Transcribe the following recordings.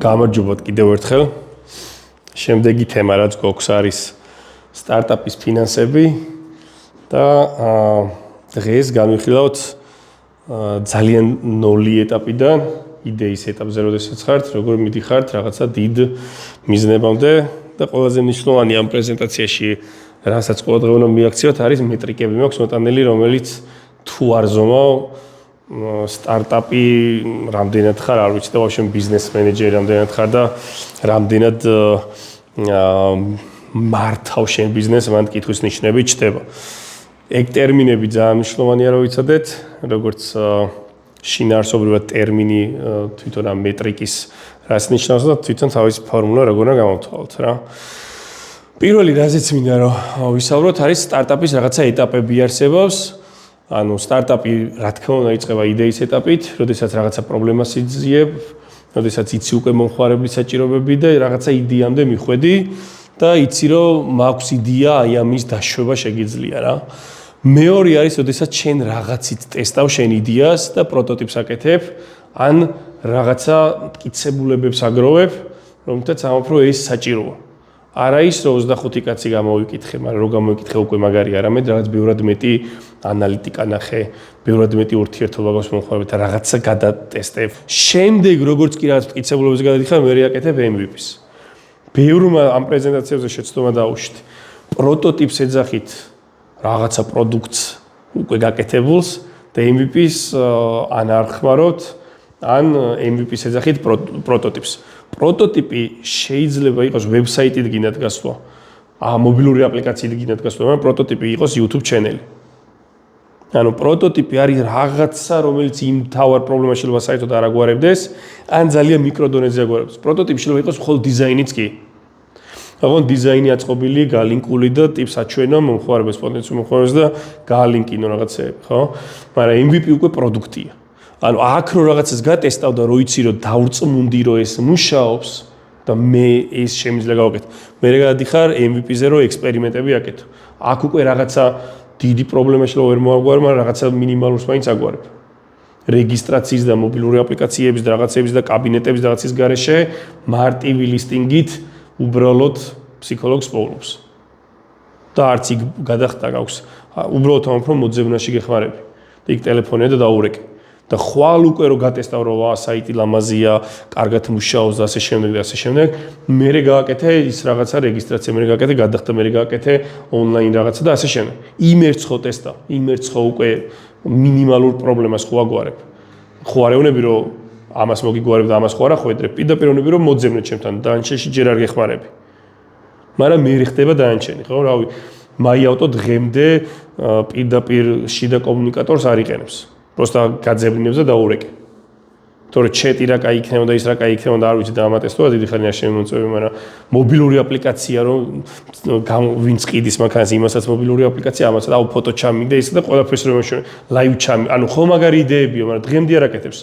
გამარჯობათ კიდევ ერთხელ. შემდეგი თემა რაც გვაქვს არის სტარტაპის ფინანსები და დღეს განვიხილავთ ძალიან ნოლი ეტაპიდან იდეის ეტაპზე, როდესაც ხართ, როგორ მიდიხართ რაღაცა დიდ მიზნებამდე და ყველაზე მნიშვნელოვანი ამ პრეზენტაციაში, რასაც ყოველდღე უნდა მიაქციოთ, არის მეტრიკები. მაქვს მოტანილი, რომელიც თუ არ ზომავ სტარტაპი რამდენად ხარ, არ ვიცი და ვაფშე ბიზნეს მენეჯერი რამდენად ხარ და რამდენად მართავ შენ ბიზნესს, მან კითხვის ნიშნები ჩდება. ეგ ტერმინები ძალიან მნიშვნელოვანია რომ ვიცოდეთ, როგორც შინაარსობრივად ტერმინი თვითონ ამ მეტრიკის რას ნიშნავს და თვითონ თავის ფორმულა როგორ უნდა გამოვთვალოთ რა. პირველი რაზეც მინდა რომ ვისაუბროთ არის სტარტაპის რაღაცა ეტაპები არსებობს. ანუ სტარტაპი რა თქმა უნდა იწყება იდეის ეტაპით, როდესაც რაღაცა პრობლემას იძიებ, როდესაც იცი უკვე მომხმარებლის საჭიროებები და რაღაცა იდეამდე მიხვედი და იცი რომ მაქვს იდეა, აი ამის დაშვება შეგიძლია რა. მეორე არის, როდესაც შენ რაღაცით ტესტავ შენ იდეას და პროტოტიპს აკეთებ, ან რაღაცა მტკიცებულებებს აგროვებ, რომელთაც ამბობ რომ ეს საჭიროა. არა ის რომ 25 კაცი გამოვიკითხე, მაგრამ რო გამოვიკითხე უკვე მაგარი არამედ რაღაც ბევრად მეტი ანალიტიკა ნახე, ბევრად მეტი ურთიერთობა გაქვს მომხმარებელთან, რაღაცა გადატესტებ. შემდეგ როგორც კი რაღაც მტკიცებულებებს გადადიხარ, მე აკეთებ MVP-ს. ბევრმა ამ პრეზენტაციებზე შეცდომა დაუშვით. პროტოტიპს ეძახით რაღაცა პროდუქტს უკვე გაკეთებულს და MVP-ს ან არ ხმარობთ, ან MVP-ს ეძახით პროტოტიპს. პროტოტიპი შეიძლება იყოს ვებსაიტით გინდათ გასვლა, მობილური აპლიკაციით გინდათ გასვლა, მაგრამ პროტოტიპი იყოს YouTube ჩენელი. ანუ პროტოტიპი არის რაღაცა, რომელიც იმ თავარ პრობლემას შეიძლება საერთოდ არ აგვარებდეს, ან ძალიან მიკრო დონეზე აგვარებდეს. პროტოტიპი შეიძლება იყოს მხოლოდ დიზაინიც კი. აღონ დიზაინი აწყობილი, გალინკული და ტიპს აჩვენო მომხმარებელს, პოტენციურ მომხმარებელს და გაალინკინო რაღაცეები, ხო? მაგრამ MVP უკვე პროდუქტია. ანუ აქ რო რაღაცას გატესტავ და რო იცი რომ დაურწმუნდი რომ ეს მუშაობს და მე ეს შემიძლია გავაკეთო. მე გადადიხარ MVP-ზე რო ექსპერიმენტები აკეთო. აქ უკვე რაღაცა დიდი პრობლემა შეიძლება ვერ მოაგვარ, მაგრამ რაღაცა მინიმალურს მაინც აგვარებ. რეგისტრაციის და მობილური აპლიკაციების და რაღაცების და კაბინეტების და რაღაცის გარეშე მარტივი ლისტინგით უბრალოდ ფსიქოლოგს პოულობს. და არც იქ გადახდა გაქვს. უბრალოდ ამბობ რომ მოძებნაში გეხმარები. და იქ ტელეფონია და დაურეკე. და ხვალ უკვე რო გატესტავ რომ საიტი ლამაზია, კარგად მუშაობს და ასე შემდეგ და ასე შემდეგ, მერე გააკეთე ის რაღაცა რეგისტრაცია, მერე გააკეთე გადახდა, მერე გააკეთე ონლაინ რაღაცა და ასე შემდეგ. იმერც ხო ტესტავ, იმერც ხო უკვე მინიმალურ პრობლემას ხო აგვარებ. ხო არ ეუბნები რომ ამას მოგიგوارებ და ამას ხო არ ახვედრებ, პირდაპირ ეუბნები რომ მოძებნე ჩემთან, დანარჩენში ჯერ არ გეხმარები. მაგრამ მერე ხდება დანარჩენი, ხო, რავი, MyAuto დღემდე პირდაპირ შიდა კომუნიკატორს არ იყენებს. Просто გაძებნებს და დაურეკე. თორე ჩეტი რა კაი იქნება და ის რა კაი იქნება და არ ვიცი და ამატესტოა დიდი ხანი არ შემოწევი, მაგრამ მობილური აპლიკაცია რომ ვინც ყიდის მაგას იმასაც მობილური აპლიკაცია, ამასაც და ფოტო ჩამიგდა ის და ყველაფერს რომ შემო ლაივ ჩამი. ანუ ხო მაგარი იდეებია, მაგრამ დღემდე არ აკეთებს.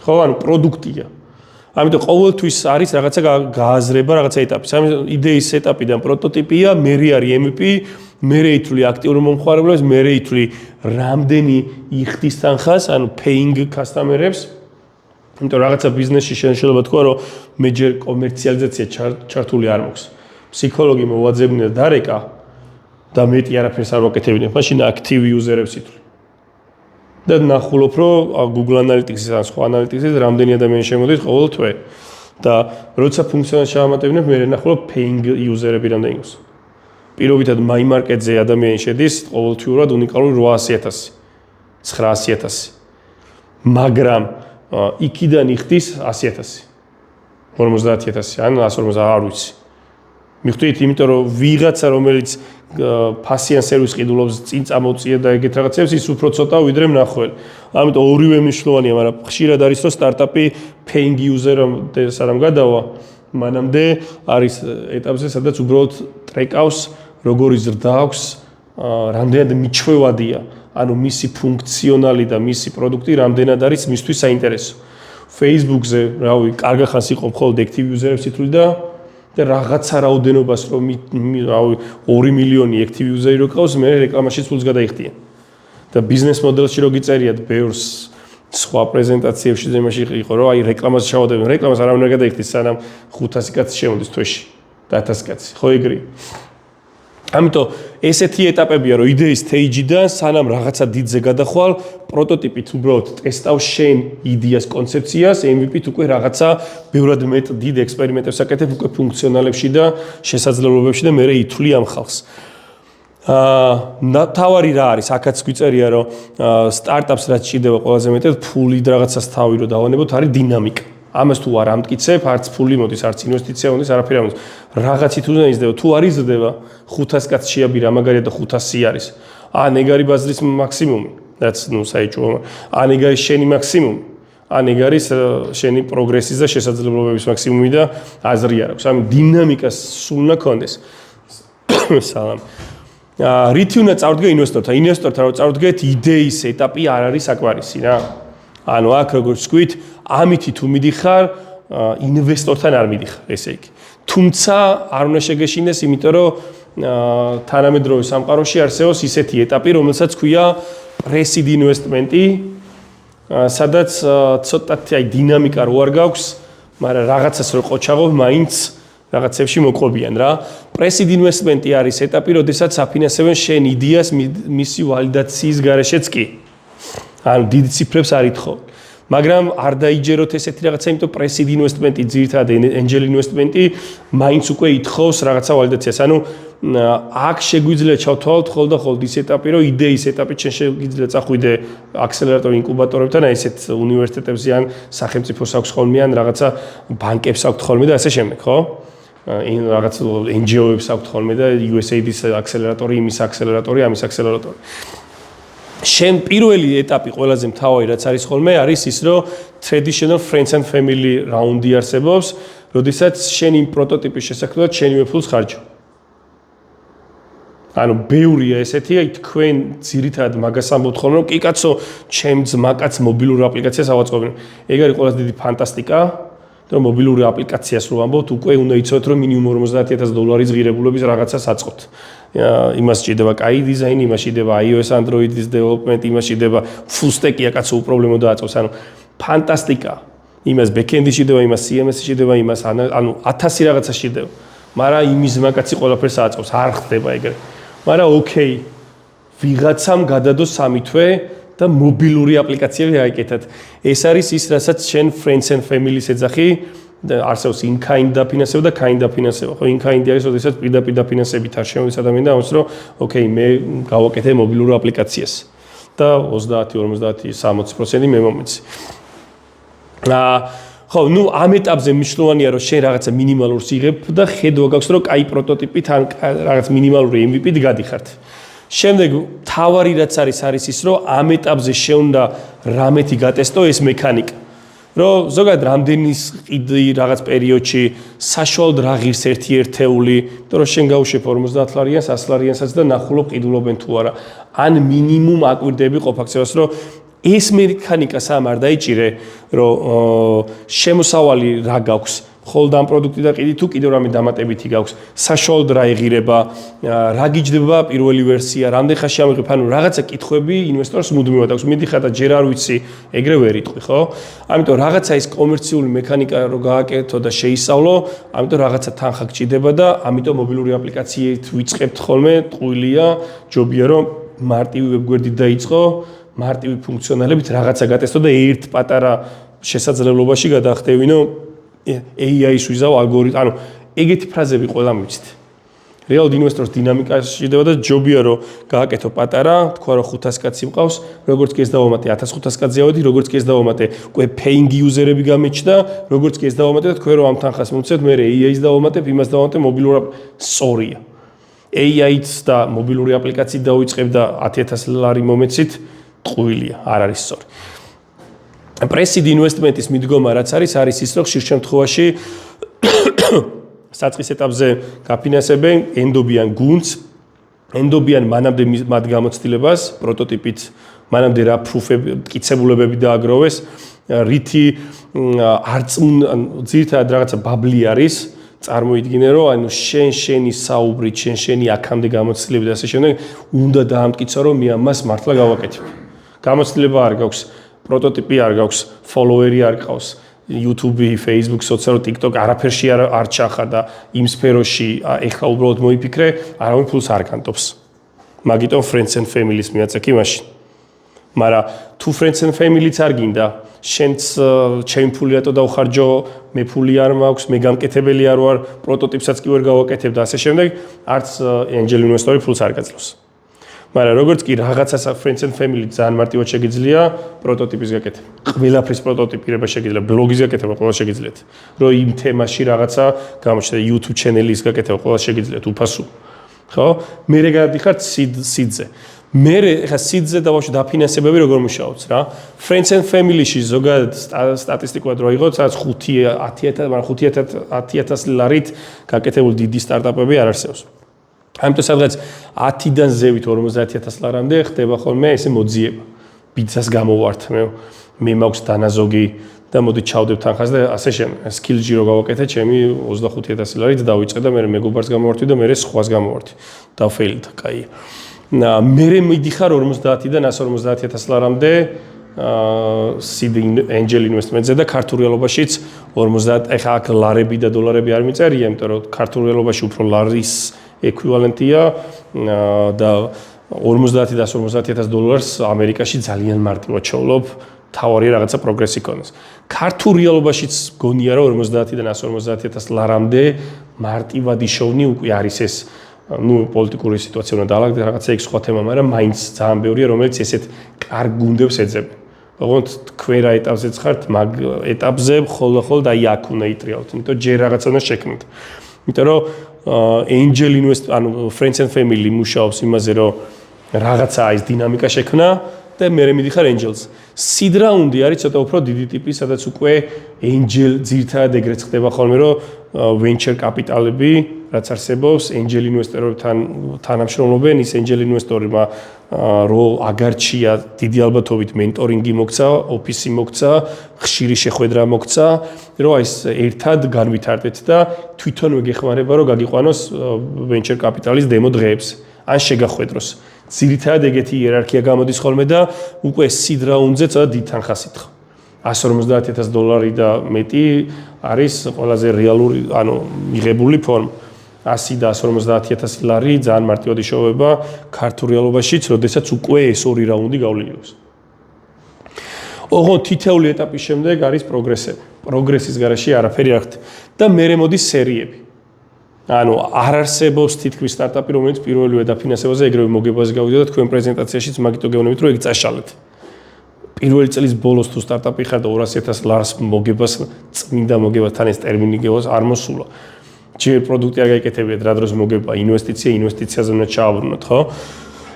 ხო, ანუ პროდუქტია. ამიტომ ყოველთვის არის რაღაცა გააზრება, რაღაცა ეტაპი. სამი იდეის ეტაპიდან პროტოტიპია, მერე არის MVP, მერე ითვლი აქტიურ მომხმარებლებს, მერე ითვლი რამდენი იხდის თანხას, ანუ paying customer-ებს. იმიტომ რაღაცა ბიზნესში შეიძლება თქვა, რომ მე ჯერ კომერციალიზაცია ჩართული არ მაქვს. ფსიქოლოგი მოვაძებნე და დარეკა და მეტი არაფერს არ ვაკეთებინებ, მაშინ active user-ებს ითვლი. და ნახულობ, რომ Google Analytics-ის ან სხვა Analytics-ის რამდენი ადამიანი შემოდის ყოველ თვე. და როცა ფუნქციონალს ჩავამატებინებ, მე ნახულობ paying user-ები რამდენი აქვს. პირობითად MyMarket-ზე ადამიანი შედის ყოველთვიურად უნიკალური 800,000, 900,000. მაგრამ იქიდან იხდის 100,000, 50,000 ან 150 არ ვიცი. მიხვდით, იმიტომ რომ ვიღაცა რომელიც ფასიან სერვისს ყიდულობს, წინ წამოწია და ეგეთ რაღაცებს, ის უფრო ცოტა ვიდრე მნახველი. ამიტომ ორივე მნიშვნელოვანია, მაგრამ ხშირად არის რომ სტარტაპი paying user-ს სანამ გადავა, მანამდე არის ეტაპზე, სადაც უბრალოდ ტრეკავს როგორი ზრდა აქვს, რამდენად მიჩვევადია, ანუ მისი ფუნქციონალი და მისი პროდუქტი რამდენად არის მისთვის საინტერესო. Facebook-ზე, რავი, კარგა ხანს იყო მხოლოდ active user-ებს ითვლი და რაღაცა რაოდენობას რომ რავი 2 მილიონი active user-ი რო ყავს, მე რეკლამაში ფულს გადაიხდიან. და ბიზნეს მოდელში რო გიწერიათ ბევრს სხვა პრეზენტაციებში ზემაში იყო რომ აი რეკლამას შევადებენ რეკლამას არავინ არ გადაიხდის სანამ 500 კაცი შემოდის თვეში და 1000 კაცი ხო ეგრე ამიტომ ესეთი ეტაპებია რომ იდეის stage-დან სანამ რაღაცა დიდზე გადახვალ პროტოტიპით უბრალოდ ტესტავ შენ იდეას კონცეფციას MVP-თ უკვე რაღაცა ბევრად მეტ დიდ ექსპერიმენტებს აკეთებ უკვე ფუნქციონალებში და შესაძლებლობებში და მე ითვლი ამ ხალხს თავარი რა არის აქაც გვიწერია რომ სტარტაპს რაც ჭირდება ყველაზე მეტად ფული რაღაცას თავი რომ დავანებოთ არის დინამიკა ამას თუ არ ამტკიცებ არც ფული მოდის არც ინვესტიცია მოდის არაფერი არ მოდის რაღაცით უნდა იზრდება თუ არ იზრდება 500 კაც შეაბირა მაგარია და 500 არის ან ეგ არის ბაზრის მაქსიმუმი რაც ნუ საერთოდ ან ეგ არის შენი მაქსიმუმი ან ეგ არის შენი პროგრესის და შესაძლებლობების მაქსიმუმი და აზრი არ აქვს ამ დინამიკას სულ უნდა კონდეს სალამ რითი უნდა წავდგე ინვესტორთან რომ წავდგეთ იდეის ეტაპი არ არის საკმარისი რა ანუ აქ როგორც ვთქვით ამითი თუ მიდიხარ ინვესტორთან არ მიდიხარ ესე იგი თუმცა არ უნდა შეგეშინდეს იმიტომ რომ თანამედროვე სამყაროში არსებობს ისეთი ეტაპი რომელსაც ქვია pre-seed investment-ი სადაც ცოტათი აი დინამიკა რო არ გაქვს მაგრამ რაღაცას რო ყოჩაღობ მაინც რაღაცებში მოყვებიან რა pre-seed investment-ი არის ეტაპი როდესაც აფინანსებენ შენ იდეას მისი ვალიდაციის გარეშეც კი ანუ დიდი ციფრებს არ ითხოვ მაგრამ არ დაიჯეროთ ესეთი რაღაცა იმიტომ pre-seed investment-ი ძირითადად angel investment-ი მაინც უკვე ითხოვს რაღაცა ვალიდაციას ანუ აქ შეგვიძლია ჩავთვალოთ ხოლმე ის ეტაპი რომ იდეის ეტაპით შენ შეგვიძლია წახვიდე აქსელერატორ ინკუბატორებთან აი ესეთ უნივერსიტეტებზე ან სახელმწიფოს აქვს ხოლმე ან რაღაცა ბანკებს აქვს ხოლმე და ასე შემდეგ ხო რაღაც NGO-ებს აქვს ხოლმე და USAID-ის აქსელერატორი იმის აქსელერატორი ამის აქსელერატორი შენ პირველი ეტაპი ყველაზე მთავარი რაც არის ხოლმე არის ის რომ traditional friends and family round-ი არსებობს, როდესაც შენ იმ პროტოტიპის შესაქმნელად შენივე ფულს ხარჯავ. ანუ ბევრია ესეთი, აი თქვენ ძირითადად მაგას ამბობთ ხოლმე, რომ კი კაცო, ჩემ ძმაკაც მობილურ აპლიკაციას ავაწყობენ. ეგ არის ყველაზე დიდი ფანტასტიკა, რომ მობილური აპლიკაციას რო ამბობთ, უკვე უნდა იცოდეთ, რომ მინიმუმ $50,000 ღირებულების რაღაცას აწყობთ. იმას ჭირდება კაი დიზაინი, იმას ჭირდება iOS, Android-ის development, იმას ჭირდება full stack-ია კაცო უპრობლემო დააწყოს. ანუ ფანტასტიკა. იმას back-end-ი ჭირდება, იმას CMS-ი ჭირდება, იმას ანუ 1000 რაღაცა ჭირდება. მაგრამ იმის მაგაცი ყველაფერს აწყობს, არ ხდება ეგრე. მაგრამ ოკეი. ვიღაცამ გადადო 3 თვე და მობილური აპლიკაციები გაიკეთეთ. ეს არის ის, რასაც შენ friends and family-ს ეძახი. არსებობს in-kind დაფინანსება და kind დაფინანსება. ხო, in-kind არის, როდესაც პირდაპირ დაფინანსებით არ შემოდის ადამიანი და ამას რომ, ოკეი, მე გავაკეთე მობილურ აპლიკაციას. და 30, 50, 60% მე მომეცი. ხო, ნუ ამ ეტაპზე მნიშვნელოვანია, რომ შენ რაღაცა მინიმალურს იღებ და ხედვა გაქვს, რომ კაი პროტოტიპით ან რაღაც მინიმალური MVP-ით გადიხართ. შემდეგ თავარი რაც არის ის, რომ ამ ეტაპზე შენ უნდა რამეთი გატესტო ეს მექანიკა. რომ ზოგადად რამდენის ყიდი რაღაც პერიოდში საშუალოდ რა ღირს ერთი ერთეული, იმიტომ რომ შენ გაუშვებ 50 ლარიანს, 100 ლარიანსაც და ნახულობ ყიდულობენ თუ არა. ან მინიმუმ აკვირდები ყოფ აქცევას, რომ ეს მექანიკა სამ არ დაიჭირე, რომ შემოსავალი რა გაქვს, ხოლმე ამ პროდუქტი და ყიდი თუ კიდევ რამე დამატებითი გაქვს, საშუალოდ რა ეღირება, რა გიჯდება პირველი ვერსია, რამდენ ხანში ამიღებ, ანუ რაღაცა კითხვები ინვესტორს მუდმივად აქვს. მიდიხარ და ჯერ არ ვიცი, ეგრე ვერ იტყვი, ხო? ამიტომ რაღაცა ის კომერციული მექანიკა რო გააკეთო და შეისწავლო, ამიტომ რაღაცა თანხა გჭირდება და ამიტომ მობილური აპლიკაციით ვიწყებთ ხოლმე, ტყუილია, ჯობია რომ მარტივი ვებგვერდით დაიწყო, მარტივი ფუნქციონალებით რაღაცა გატესტო და ერთ პატარა შესაძლებლობაში გადაახტევინო AI-ის ვიზავ ალგორითმი, ანუ ეგეთი ფრაზები ყველა მივიცით. რეალურად ინვესტორს დინამიკაში ჭირდება და ჯობია რომ გააკეთო პატარა, თქვა რომ 500 კაცი მყავს, როგორც კი ეს დავამატე 1500 კაცზე ავედი, როგორც კი ეს დავამატე უკვე paying user-ები გამეჩნდა, როგორც კი ეს დავამატე და თქვენ რომ ამ თანხას მოვცეთ, მე AI-ს დავამატებ, იმას დავამატებ მობილურ სწორია. AI-ც და მობილური აპლიკაციით დავიწყებ და 10000 ლარი მომეცით, ტყუილია, არ არის სწორი. pre-seed investment-ის მიდგომა რაც არის ის, რომ ხშირ შემთხვევაში საწყის ეტაპზე გაფინანსებენ, ენდობიან გუნდს, ენდობიან მანამდე მათ გამოცდილებას, პროტოტიპით, მანამდე რა პრუფები, მტკიცებულებები დააგროვეს, რითი ძირითადად რაღაცა ბაბლი არის, წარმოიდგინე რომ ანუ შენი საუბრით, შენი აქამდე გამოცდილებით და ასე შემდეგ, უნდა დაამტკიცო რომ მე ამას მართლა გავაკეთებ. გამოცდილება არ გაქვს. პროტოტიპი არ გაქვს, ფოლოვერი არ ყავს, YouTube, Facebook, social, TikTok არაფერში არ ჩახარ და იმ სფეროში ეხლა უბრალოდ მოიფიქრე, არავინ ფულს არ განტობს. მაგიტომ friends and family-ს მიაწექი მაშინ. მაგრამ თუ friends and family-ც არ გინდა, შენც ჩემი ფული რატო დავხარჯო, მე ფული არ მაქვს, მე გამკეთებელი არ ვარ, პროტოტიპსაც კი ვერ გავაკეთებ და ასე შემდეგ, არც angel investor-ი ფულს არ გაძლევს. მაგრამ როგორც კი რაღაცას friends and family ძალიან მარტივად შეგიძლია პროტოტიპის გაკეთება. ყველაფრის პროტოტიპირება შეგიძლია, ბლოგის გაკეთება ყველა შეგიძლიათ. რომ იმ თემაში რაღაცა გამოჩნდა YouTube channel-ის გაკეთება ყველა შეგიძლიათ უფასო. ხო? მე გადადიხართ სიდზე. მე ხა სიდზე და ბავშვი დაფინანსებები როგორ მუშაობს რა? Friends and family-ში ზოგადად სტატისტიკურად რო იღოთ, სადაც 5-10,000, მაგრამ 5-10,000 ლარით გაკეთებული დიდი სტარტაპები არ არსებობს. ამიტომ სადღაც 10-დან ზევით 50,000 ლარამდე ხდება ხოლმე ესე მოძიება. ბიძას გამოვართ მე მაქვს დანაზოგი და მოდი ჩავდებ თანხას და ასე შემდეგ. სკილჯი რო გავაკეთე, ჩემი 25,000 ლარით დავიწყე და მე მეგობარს გამოვართვი და მე სხვას გამოვართვი. დავფეილდა, კაი. მე მიდიხარ 50-დან 150,000 ლარამდე seed angel investment-ზე და ქართულ რეალობაშიც 50, ეხა აქ ლარები და დოლარები არ მიწერია, იმიტომ რომ ქართულ რეალობაში უფრო ლარის ეკვივალენტია და 50 და 150,000 დოლარს ამერიკაში ძალიან მარტივად ჩავლობ, თავარი რაღაცა პროგრესი ქონდეს. ქართულ რეალობაშიც გონია რომ 50-დან 150,000 ლარამდე მარტივად იშოვნი უკვე არის ეს პოლიტიკური სიტუაცია უნდა დაალაგდე რაღაცა იქ სხვა თემა, მაგრამ მაინც ძალიან ბევრია რომელიც ესეთ კარგ გუნდებს ეძებენ. ოღონდ თქვენ რა ეტაპზეც ხართ, მაგ ეტაპზე ხოლმე და აქ უნდა იტრიალოთ, იმიტომ ჯერ რაღაცა უნდა შექმნით. იმიტომ რომ angel invest, ანუ friends and family მუშაობს იმაზე, რომ რაღაცა ის დინამიკა შექმნა და მე მიდიხარ angels. seed round-ი არის ცოტა უფრო დიდი ტიპი, სადაც უკვე angel ძირთადად ეგრეთ ხდება ხოლმე, რომ venture capital-ები რაც არსებობს, angel investor-ებთან თანამშრომლობენ, ის angel investor-მა რო აგარჩია დიდი ალბათობით mentoring-ი მოგცა, ოფისი მოგცა, ხშირი შეხვედრა მოგცა, რომ ეს ერთად განვითარდეთ და თვითონვე გეხმარება, რომ გაგიყვანოს venture capital-ის demo დღეებს, ან შეგახვედროს. ძირითადად ეგეთი იერარქია გამოდის ხოლმე და უკვე seed round-ზე ცოტა დიდ თანხას ითხოვ. 150,000 დოლარი და მეტი არის ყველაზე რეალური, ანუ მიღებული ფორმა. 100 და 150,000 ლარი ძალიან მარტივად იშოვება ქართულ რეალობაშიც, როდესაც უკვე ეს ორი რაუნდი გავლილი აქვს. ოღონდ თითეული ეტაპის შემდეგ არის პროგრესები. პროგრესის გარშე არაფერი არ ხდება და მერე მოდის სერიები. ანუ არ არსებობს თითქმის სტარტაპი, რომელიც პირველივე დაფინანსებაზე ეგრევე მოგებაზე გავიდა და თქვენ პრეზენტაციაშიც მაგიტო გეუბნებით, რომ ეგ წაშალეთ. პირველი წლის ბოლოს თუ სტარტაპი ხარ და 200,000 ლარს მოგებას, წმინდა მოგებასთან ეს ტერმინი გევას არ მოსულა. ჯერ პროდუქტი არ გაიკეთებიათ, რა დროს მოგება ინვესტიციაზე უნდა ჩააბრუნოთ, ხო?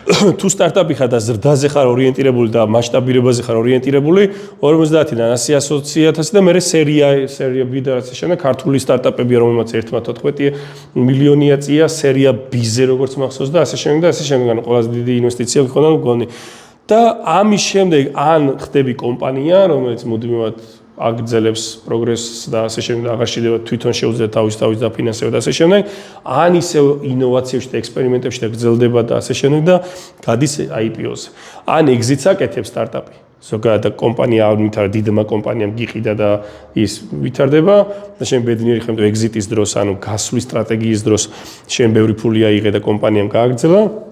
თუ სტარტაპი ხარ და ზრდაზე ხარ ორიენტირებული და მასშტაბირებაზე ხარ ორიენტირებული, 50-დან 100,000 და მე სერია B და ასე შემდეგ ქართული სტარტაპებია, რომელმაც 1.14 მილიონია წია, სერია B-ზე როგორც მახსოვს და ასე შემდეგ და ასე შემდეგ, ანუ ყველაზე დიდი ინვესტიცია გქონდა მგონი. და ამის შემდეგ ან ხდები კომპანია, რომელიც მუდმივად აგრძელებს პროგრესს და ასე შემდეგ აღაშიდება თვითონ შეუძლია თავის დაფინანსება და ასე შემდეგ, ან ისევ ინოვაციებში და ექსპერიმენტებში და გრძელდება და ასე შემდეგ და გადის IPO-ზე. ან exit-ს აკეთებს სტარტაპი. ზოგადად კომპანია არ ვითარდება, დიდმა კომპანიამ გიყიდა და ის ვითარდება და შენ ბედნიერი ხარ, რომ exit-ის დროს, ანუ გასვლის სტრატეგიის დროს შენ ბევრი ფული აიღე და კომპანიამ გააგრძელა.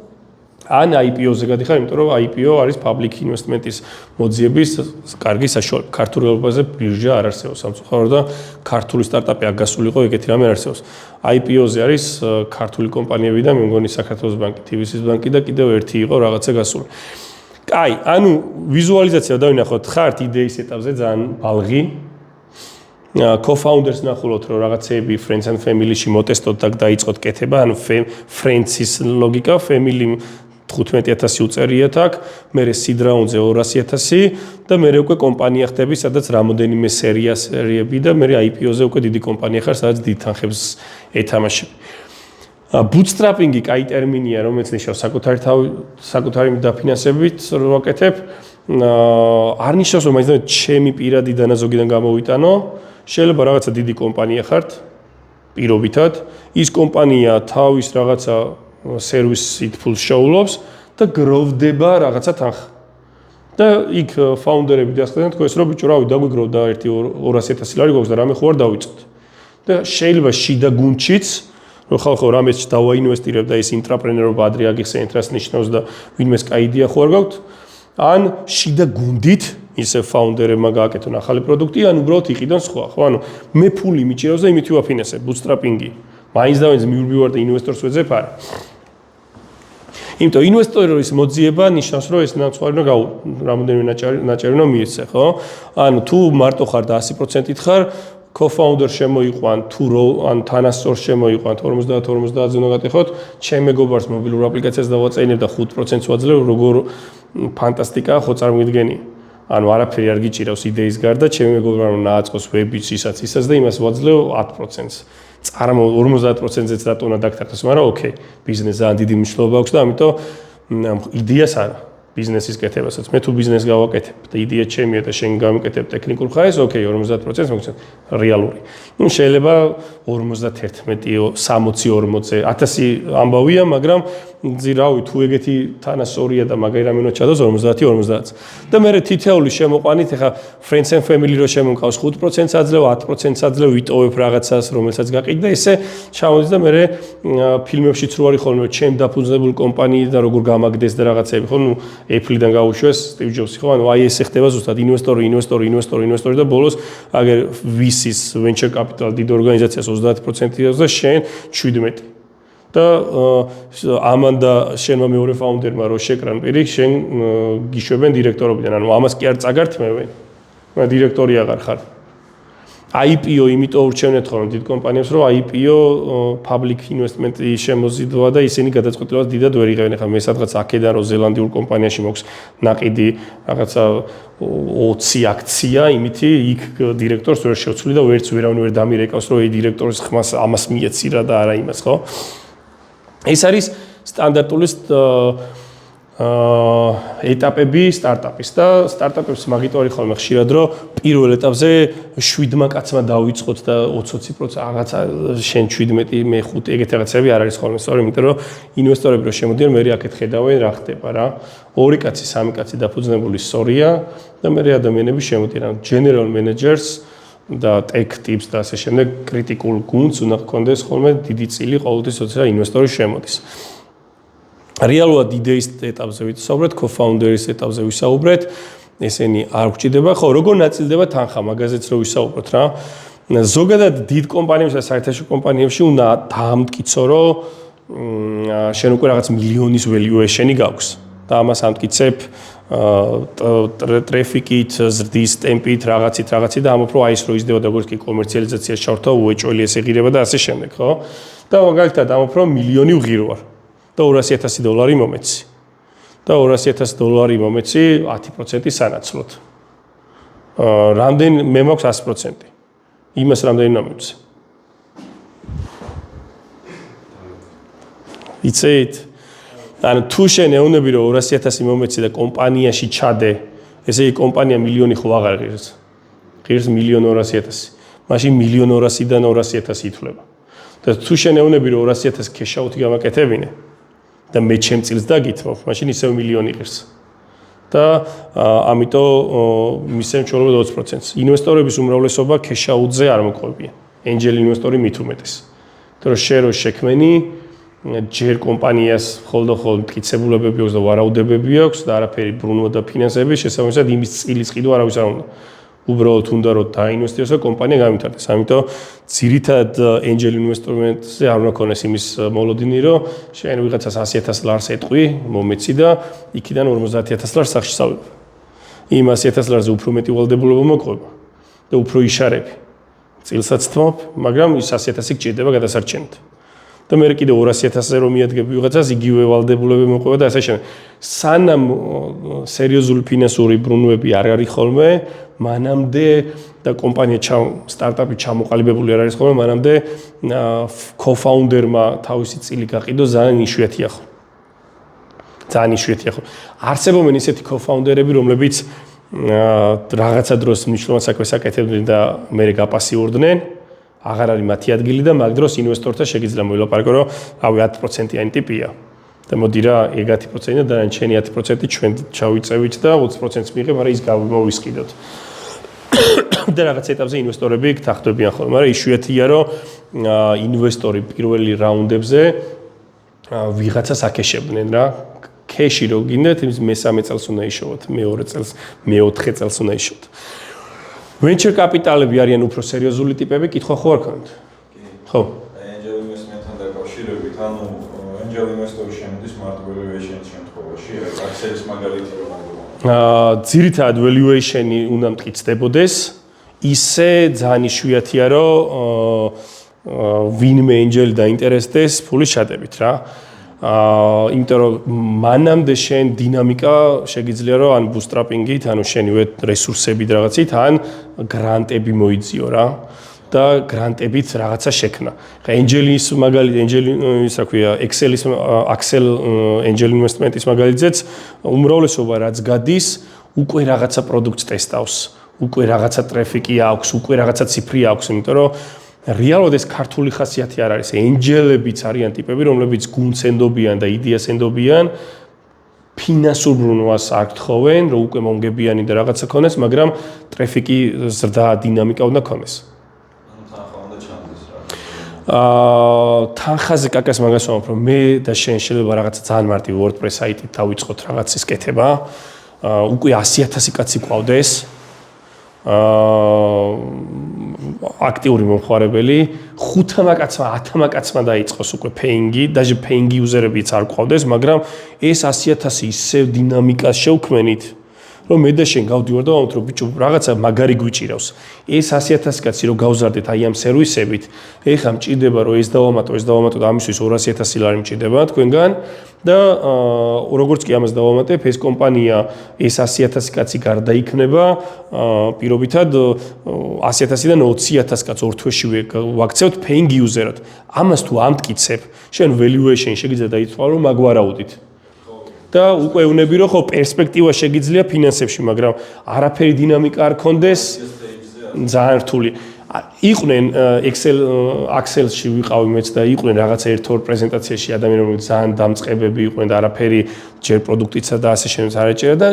ან IPO-ზე გადიხარ, იმიტომ რომ IPO არის public investment-ის მოძიების კარგი საშუალება. ქართულ რეალობაზე ბირჟა არ არსებობს სამწუხაროდ და ქართული სტარტაპი აქ გასულიყო, ეგეთი რამე არ არსებობს. IPO-ზე არის ქართული კომპანიები და მე მგონი საქართველოს ბანკი, TVS-ის ბანკი და კიდევ ერთი იყო რაღაცა გასული. კაი, ანუ ვიზუალიზაცია დავინახოთ, ხართ იდეის ეტაპზე ძალიან ბალღი. Co-founders ნახულობთ, რომ რაღაცეები friends and family-ში მოტესტოთ და დაიწყოთ კეთება, ანუ friends-ის ლოგიკა, family 15,000 უწერიათ აქ, მერე seed round-ზე 200,000 და მერე უკვე კომპანია ხდები, სადაც რამოდენიმე სერიები და მერე IPO-ზე უკვე დიდი კომპანია ხარ, სადაც დიდ თანხებს ეთამაშებ. Bootstrapping-ი კაი ტერმინია, რომელიც ნიშნავს საკუთარი დაფინანსებით რო ვაკეთებ. არ ნიშნავს, რომ მაინც ჩემი პირადი დანაზოგიდან გამოვიტანო, შეიძლება რაღაცა დიდი კომპანია ხართ, პირობითად, ის კომპანია თავის რაღაცა სერვისით ფულს შეულობს და გროვდება რაღაცა თანხა. და იქ ფაუნდერები დასწრდნენ თქოს რომ ბიჭო რავი დაგვიგროვ და 1-200,000 ლარი გვაქვს და რამე ხო არ დავიწყოთ. და შეიძლება შიდა გუნდშიც რომ ხალხო რამეც დავაინვესტირებ და ეს ინტრაპრენერობა ადრე აგიხსენეთ რას ნიშნავს და ვინმეს კაი იდეა ხო არ გაქვთ ან შიდა გუნდით ისე ფაუნდერებმა გააკეთონ ახალი პროდუქტი ან უბრალოდ იყიდონ სხვა ხო ანუ მე ფული მიჭირავს და იმითი ვაფინანსებ ბუთსტრაპინგი მაინც და ვინც მიურბივარ და ინვესტორს ვეძებ არა იმიტომ ინვესტორის მოძიება ნიშნავს რომ ეს ნაცვლად რამოდენიმე ნაჭერი რომ მიეცე ხო ანუ თუ მარტო ხარ და 100%-ით ხარ co-founder შემოიყვან თუ ან თანასწორს შემოიყვან 50-50-ზე უნდა გატეხოთ ჩემ მეგობარს მობილურ აპლიკაციას დავაწეინებ და 5%-ს ვაძლევ როგორ ფანტასტიკაა ხო წარმოგიდგენი ანუ არაფერი არ გიჭირავს იდეის გარდა ჩემ მეგობარმა ნააწყოს ვების ისაც და იმას ვაძლევ 10%-ს წარმო 50%-ზეც რატო უნდა დაგტახოს მაგრამ ოკეი ბიზნესს ძალიან დიდი მნიშვნელობა აქვს და ამიტომ იდეას არა ბიზნესის კეთებასაც მე თუ ბიზნესს გავაკეთებ და იდეა ჩემია და შენ გამიკეთებ ტექნიკურ ხაერს ოკეი 50% მოგცემ რეალური ну შეიძლება 51 60 40 1000 ამბავია მაგრამ რავი თუ ეგეთი თანასწორია და მაგარი რამე უნდა ჩადოს 50 და მე თითეული შემოყვანით ეხა friends and family რო შემომყავს 5%-ს აძლევ 10%-ს აძლევ ვიტოვებ რაღაცას რომელსაც გაყიდ და ესე ჩამოდის და მე ფილმებშიც რო არის ხოლმე ჩემ დაფუძნებულ კომპანიი და როგორ გამაგდეს და რაღაცები ხო ნუ Apple-დან გაუშვეს Steve Jobs-ი ხო ანუ აი ესე ხდება ზუსტად ინვესტორი და ბოლოს აგერ VC-ს venture capital დიდ ორგანიზაციას 30%-ია და შენ 17 და ამან და შენმა მეორე ფაუნდერმა რო შეკრან პირი შენ გიშვებენ დირექტორობიდან ანუ ამას კი არ წაგართმევენ მაგრამ დირექტორი აღარ ხარ IPO იმიტომ ურჩევნეთ ხოლმე დიდ კომპანიებს რომ IPO public investment-ი შემოზიდვა და ისინი გადაწყვეტილებას დიდად ვერ იღებენ ახლა მე სადღაც აქედან რომ ზელანდიურ კომპანიაში მოქვს ناقიდი რაღაცა 20 აქცია იმითი იქ დირექტორს ვერ შევცვლი და ვერავინ ვერ დამირეკავს რომ ეს დირექტორის ხმას ამას მიეცირა და არა იმას ხო ეს არის სტანდარტული ეტაპები სტარტაპის და სტარტაპებს მაგით არის ხოლმე ხშირად რომ პირველ ეტაპზე 7 კაცმა დავიწყოთ და 20% რაღაცა შენ 17 მე 5 ეგეთი რაღაცები არ არის ხოლმე სწორი იმიტომ რომ ინვესტორები რო შემოდიან მე აქეთ ხედავენ რა ხდება რა 2 კაცი 3 კაცი დაფუძნებული სწორია და მე ადამიანები შემოდიან general managers და tech tips და ასე შემდეგ კრიტიკულ გუნდს უნდა გქონდეს ხოლმე დიდი წილი ყოველთვის როცა ინვესტორი შემოდის რეალურად იდეის ეტაპზე ვისაუბრეთ, co-founders ეტაპზე ვისაუბრეთ, ესენი არ გვჭირდება, ხო, როგორ ნაწილდება თანხა, მაგაზეც რო ვისაუბროთ რა. ზოგადად დიდ კომპანიებში და საერთაშორისო კომპანიებში უნდა დაამტკიცო, რომ შენ უკვე რაღაც მილიონის valuation-ი გაქვს. და ამას ამტკიცებ ტრაფიკით, ზრდის ტემპით, რაღაცით და ამოფრო აი ეს რო იზრდება და როგორც კი კომერციალიზაციას ჩავრთვა, უეჭველი ეს ეღირება და ასე შემდეგ, ხო? და მაგალითად ამოფრო მილიონი ვღირო ვარ. და $200,000 მომეცი. და $200,000 მომეცი 10% სანაცვლოდ. რამდენ მე მაქვს 100%. იმას რამდენი მომეცი. იცით? ანუ თუ შენ ეუბნები რომ 200,000 მომეცი და კომპანიაში ჩადე, ესე იგი კომპანია მილიონი ხო აღარ ღირს. ღირს 1,200,000. მაშინ 1,200,000-დან 200,000 ითვლება. და თუ შენ ეუბნები რომ 200,000 cash-out გამაკეთებინე და მე ჩემ წილს დაგითმობ, მაშინ ისევ მილიონი ღირს. და ამიტომ მისცემ ჩვეულებრივ 20%-ს. ინვესტორების უმრავლესობა cash-out-ზე არ მოყვებიან. angel ინვესტორი მით უმეტეს. იმიტომ რომ შენ რო შექმენი ჯერ კომპანიას ხოლმე მტკიცებულებები აქვს და ვარაუდებები აქვს და არაფერი ბრუნვა და ფინანსები შესაბამისად იმის წილის ყიდვა არავის არ უნდა. უბრალოდ უნდა რომ დაინვესტიროს და კომპანია გამიტარდეს. ამიტომ ძირითად angel investment-ზე არ უნდა ქონდეს იმის მოლოდინი, რომ შენ ვიღაცას $100,000 ეტყვი, მომეცი და იქიდან $50,000 სახში წავიღებ. იმ $100,000-ზე უფრო მეტი ვალდებულება მოყვება და უფრო იშარები. წილსაც თმობ, მაგრამ ის $100,000 გჭირდება გადასარჩენად. და მე კიდე 200,000-ზე რომ მიადგები ვიღაცას, იგივე ვალდებულება მოყვება და ასე შემდეგ. სანამ სერიოზული ფინანსური ბრუნვები არ არის ხოლმე, მანამდე და კომპანია სტარტაპი ჩამოყალიბებული არ არის ხოლმე, მანამდე co-founder-მა თავისი წილი გაყიდო ძალიან იშვიათია ხო. ძალიან იშვიათია ხო. არსებობენ ისეთი co-founder-ები, რომლებიც რაღაცა დროს მნიშვნელოვან საქმეს აკეთებდნენ და მე გაპასიურდნენ. აღარ არის მათი ადგილი და მაგ დროს ინვესტორთა შეგიძლია მოილაპარაკო, რომ რავი 10%-იანი ტიპია. და მოდი რა ეგ 10% და დანარჩენი 10% ჩვენ ჩავიწევით და 20%-ს მიიღებ, მაგრამ ის გამოვისყიდოთ. და რაღაც ეტაპზე ინვესტორები გთახდებიან ხოლმე, მაგრამ იშვიათია რომ ინვესტორი პირველი რაუნდებზე ვიღაცას აკეშებდნენ რა. ქეში რო გინდათ, ის მესამე წელს უნდა იშოვოთ, მეორე წელს, მეოთხე წელს უნდა იშოვოთ. venture capital-ები არიან უფრო სერიოზული ტიპები, კითხვა ხო არ ქონთ? ხო. angel investment-თან დაკავშირებით, ანუ angel investor-ი შემოდის smart valuation-ის შემთხვევაში, Accel-ის მაგალითი რომ ამბობ. ძირითადად valuation-ი უნდა მტკიცდებოდეს, ისე ძალიან იშვიათია რომ ვინმე angel დაინტერესდეს ფულის ჩადებით რა. იმიტომ რომ მანამდე შენ დინამიკა შეგიძლია რომ ან bootstrapping-ით, ანუ შენივე რესურსებით რაღაცით, ან გრანტები მოიძიო რა და გრანტებით რაღაცა შექმნა. ხა angel-ის მაგალითი, ისა ქვია, Accel angel investment-ის მაგალითზეც უმრავლესობა რაც გადის, უკვე რაღაცა პროდუქტს ტესტავს, უკვე რაღაცა ტრაფიკი აქვს, უკვე რაღაცა ციფრი აქვს, იმიტომ რომ რეალურად ეს ქართული ხასიათი არ არის. ენჯელებიც არიან ტიპები, რომლებიც გუნდს ენდობიან და იდეას ენდობიან, ფინანსურ ბრუნვას არ გთხოვენ, რომ უკვე მომგებიანი და რაღაცა ქონეს, მაგრამ ტრაფიკი ზრდა დინამიკა უნდა ქონეს. თანხა უნდა ჩანდეს რა. თანხაზე კაკას მაგას ვამბობ, რომ მე და შენ შეიძლება რაღაცა ძალიან მარტივი WordPress საიტით დავიწყოთ რაღაცის კეთება, უკვე 100,000 კაცი გვყავდეს. აქტიური მომხმარებელი 5 კაცმა 10 კაცმა დაიწყოს უკვე paying-ი, даже paying user-ებიც არ გვყავდეს, მაგრამ ეს 100,000 ისევ დინამიკას შევქმენით, რომ მე და შენ გავდივარ და ვამბობთ, რომ ბიჭო, რაღაცა მაგარი გვიჭირავს. ეს 100,000 კაცი რომ გავზარდეთ აი ამ სერვისებით, ეხლა მჭირდება რომ ეს დავამატო და ამისთვის 200,000 ლარი მჭირდება თქვენგან და როგორც კი ამას დავამატებ, ეს კომპანია ეს 100,000 კაცი გარდაიქმნება, პირობითად 100,000-დან 20,000 კაცს ორ თვეშივე ვაქცევთ paying user-ად. ამას თუ ამტკიცებ, შენ valuation შეგიძლია დაიწყო რომ მაგვარაუდით. და უკვე უნები რომ ხო პერსპექტივა შეგიძლია ფინანსებში, მაგრამ არაფერი დინამიკა არ კონდეს, ძალიან რთული. იყვნენ Accel-ში ვიყავი მეც და იყვნენ რაღაცა ერთ-ორ პრეზენტაციაში ადამიანები, რომლებიც ძალიან დამწყებები იყვნენ და არაფერი ჯერ პროდუქტიცა და ასე შემდეგ არ ეჭერა და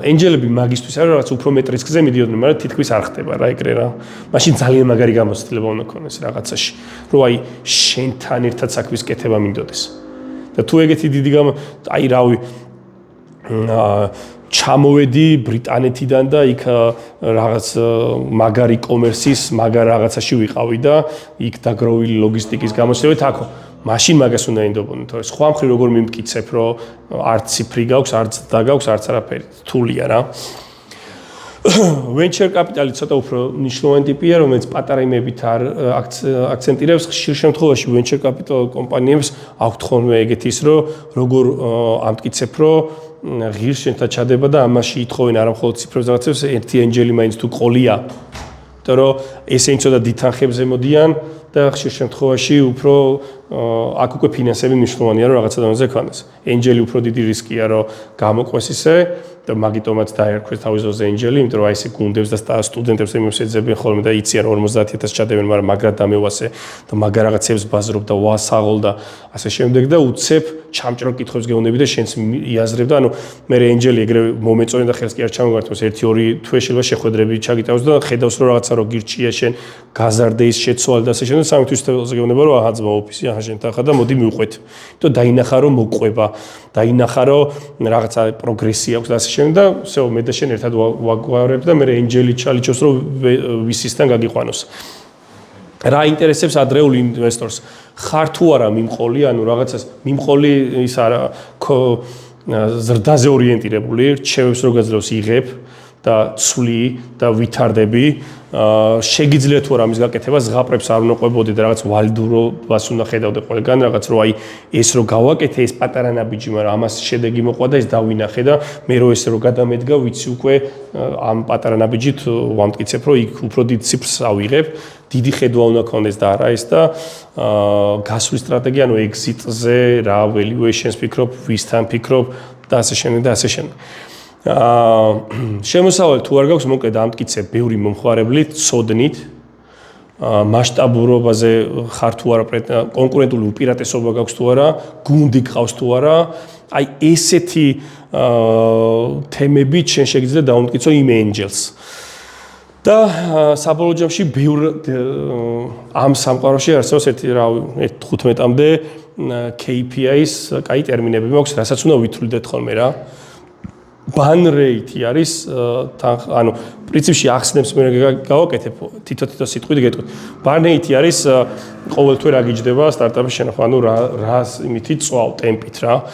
ენჯელები მაგისტვის არის რაღაც უფრო მეტ რისკზე მიდიოდნენ, მაგრამ თითქმის არ ხდება რა ეგრე რა. მაშინ ძალიან მაგარი გამოცდილება უნდა ქონდეს რაღაცაში, რომ აი შენთან ერთად საქმის კეთება მინდოდეს. და თუ ეგეთი დიდი აი რავი ჩამოვედი ბრიტანეთიდან და იქ რაღაც მაგარი კომერსის მაგარ რაღაცაში ვიყავი და იქ დაგროვილი ლოგისტიკის გამოსვლით აქ მაშინ მაგას უნდა ინდობოდნენ, თორე სხვა მხრივ როგორ მიმტკიცებ, რომ არც ციფრი გაქვს, არც და გაქვს, არც არაფერი, რთულია რა. venture capital-ი ცოტა უფრო მნიშვნელოვანი ტიპია, რომელიც პატარა იმებით არ აქცენტირებს. ხშირ შემთხვევაში venture capital კომპანიებს აქვთ ხოლმე ეგეთი ის, რომ როგორ ამტკიცებ, რომ ღირს შენთან ჩადება და ამაში ითხოვენ არა მხოლოდ ციფრებს რაღაცებს, ერთი angel-ი მაინც თუ ყოლია. იმიტომ რომ ესენი ცოტა დიდ თანხებზე მოდიან და ხშირ შემთხვევაში უფრო აქ უკვე ფინანსები მნიშვნელოვანია, რომ რაღაცა დონეზე ქონდეს. angel-ი უფრო დიდი რისკია, რომ გამოყვეს ისე და მაგიტომაც დაერქვეს თავის ძოზე angel-ი, იმიტომ რომ აი ესე გუნდებს და სტუდენტებს იმებს ეძებიან ხოლმე და იციან 50,000 ჩადევენ, მაგრამ მაგრად დამევასე და მაგარ რაღაცებს ბაზრობ და ვასაღოლ და ასე შემდეგ და უცებ ჩამჭრელ კითხვებს გეუბნები და შენს იაზრებ და ანუ მე angel-ი ეგრე მომეწონენ და ხელს კი არ ჩამოვართოს 1-2 თვე შეიძლება შეხვედრები ჩაგიტავს და ხედავს რომ რაღაცა რო გირჩია შენ გაზარდე ის შეცვალ და ასე შემდეგ სამი თვის თვალზე გეუბნება რომ აჰა ძმა ოფისი აჰა შენ თანხა და მოდი მივყვეთ. იმიტომ დაინახა რომ მოყვება, დაინახა რომ რაღაცა პროგრესი აქვს და ასე შემდეგ და всё მე და შენ ერთად ვაგვარებ და მე angel-ი ჩალიჩოს რომ ვისისთან გაგიყვანოს. რა ინტერესებს ადრეულ ინვესტორს? ხარ თუ არა მიმყოლი, ანუ რაღაცას მიმყოლი ის არა ზრდაზე ორიენტირებული, რჩევებს რო გაძლევს იღებ და ცვლი და ვითარდები, შეგიძლია თუ არა ამის გაკეთება, ზღაპრებს არ უნდა ყვებოდი და რაღაც ვალდურობას უნდა ხედავდე ყველგან, რაღაც რომ აი ეს რო გავაკეთე, ეს პატარა ნაბიჯი, მაგრამ ამას შედეგი მოყვა და ეს დავინახე და მე რო ეს რო გადამედგა, ვიცი უკვე ამ პატარა ნაბიჯით ვამტკიცებ, რომ იქ უფრო დიდ ციფრს ავიღებ, დიდი ხედვა უნდა ქონდეს და არა ეს და გასვლის სტრატეგია, ანუ exit-ზე, რა valuations ფიქრობ, ვისთან ფიქრობ და ასე შემდეგ და ასე შემდეგ. შემოსავალი თუ არ გაქვს, მოკლედ ამტკიცებ ბევრი მომხმარებლით, ცოდნით, მასშტაბურობაზე ხარ თუ არა, კონკურენტული უპირატესობა გაქვს თუ არა, გუნდი ყავს თუ არა, აი ესეთი თემები ჩვენ შეგიძლია დავუმტკიცო იმ Angels. და საბოლოო ჯამში ბევრ ამ სამყაროში არსებობს 15-მდე KPI-ის კაი ტერმინები მაქვს, რასაც უნდა ვითვლიდეთ ხოლმე რა. Ban rate არის ანუ პრინციპში ახსნებს მე გავაკეთებ თითო სიტყვით გეტყვით. Ban rate არის ყოველთვე რა გიჯდება სტარტაპის შენახვა, ანუ რა იმითი წვავ ტემპით რა.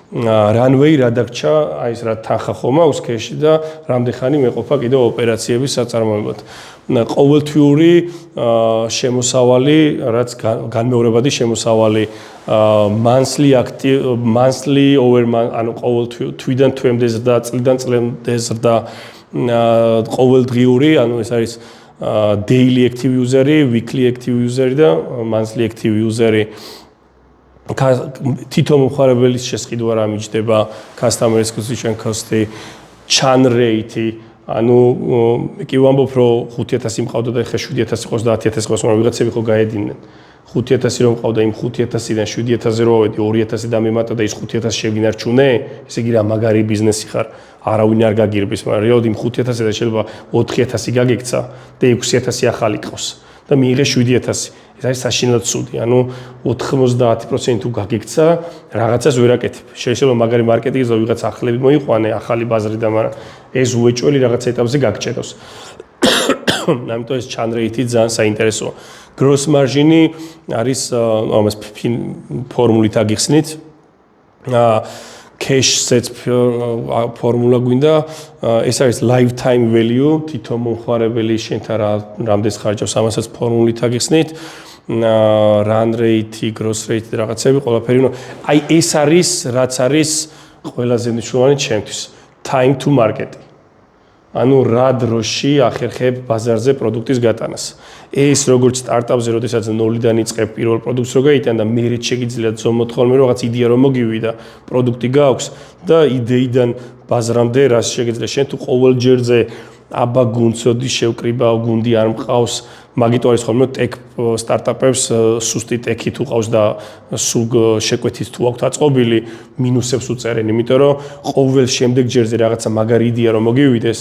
Runway რა დაგჭა, აი ეს რა თანხა ხომ აქვს ქეში და რამდენი ხანი მეყოფა კიდევ ოპერაციების საწარმოებლად. ყოველთვიური შემოსავალი, რაც განმეორებადი შემოსავალი, monthly over ანუ ყოველთვიდან თვემდე ზრდა, წლიდან წლამდე ზრდა, ყოველდღიური, ანუ ეს არის daily active user-ი, weekly active user-ი და monthly active user-ი. თითო მომხმარებლის შესყიდვა რა მიჯდება, customer acquisition cost-ი, churn rate-ი, ანუ კი ვამბობ რომ 5000 მყავდა და ეხლა 7000 იყოს და 10000 იყოს, მაგრამ ვიღაცები ხო გაედინნენ. 5000 რომ მყავდა იმ 5000-დან 7000-ზე რო ავედი 2000 დამემატა და ის 5000 შევინარჩუნე, ესე იგი რა მაგარი ბიზნესი ხარ, არავინ არ გაგირბის, მაგრამ რეალოდ იმ 5000-დან შეიძლება 4000 გაგექცა და 6000 ახალი ყავს და მიიღე 7000. ეს არის საშინელად ცუდი, ანუ 90% თუ გაგექცა, რაღაცას ვერ აკეთებ. შეიძლება მაგარი მარკეტინგის და ვიღაც ახლები მოიყვანე, ახალი ბაზრი და მაგრამ ეს უეჭველი რაღაც ეტაპზე გაგჭედოს. ამიტომ ეს churn rate-ი ძალიან საინტერესოა. Gross margin-ი არის ამას ფორმულით აგიხსნით. Cash-ზე ფორმულა გვინდა, ეს არის lifetime value, თითო მომხმარებელი შენთან რამდენს ხარჯავს, ამასაც ფორმულით აგიხსნით. Run rate, gross rate რაღაცები ყველაფერი. აი ეს არის, რაც არის ყველაზე მნიშვნელოვანი ჩემთვის. Time to market. ანუ რა დროში ახერხებ ბაზარზე პროდუქტის გატანას. ეს როგორც სტარტაპზე, როდესაც ნოლიდან იწყებ პირველ პროდუქტს რო გაიტან და მე შეგიძლია ზომოთ ხოლმე რაღაც იდეა რომ მოგივიდა, პროდუქტი გაქვს და იდეიდან ბაზრამდე რას შეგიძლია შენ თუ ყოველ ჯერზე აბა გუნცოდი შევკრიბავ, გუნდი არ მყავს, მაგიტო არის ხოლმე ტექ სტარტაპებს სუსტი ტექი თუ ყავს და სულ შეკვეთის თუ აქვთ აწყობილი, მინუსებს უწერენ, იმიტომ რომ ყოველ შემდეგ ჯერზე რაღაცა მაგარი იდეა რომ მოგივიდეს,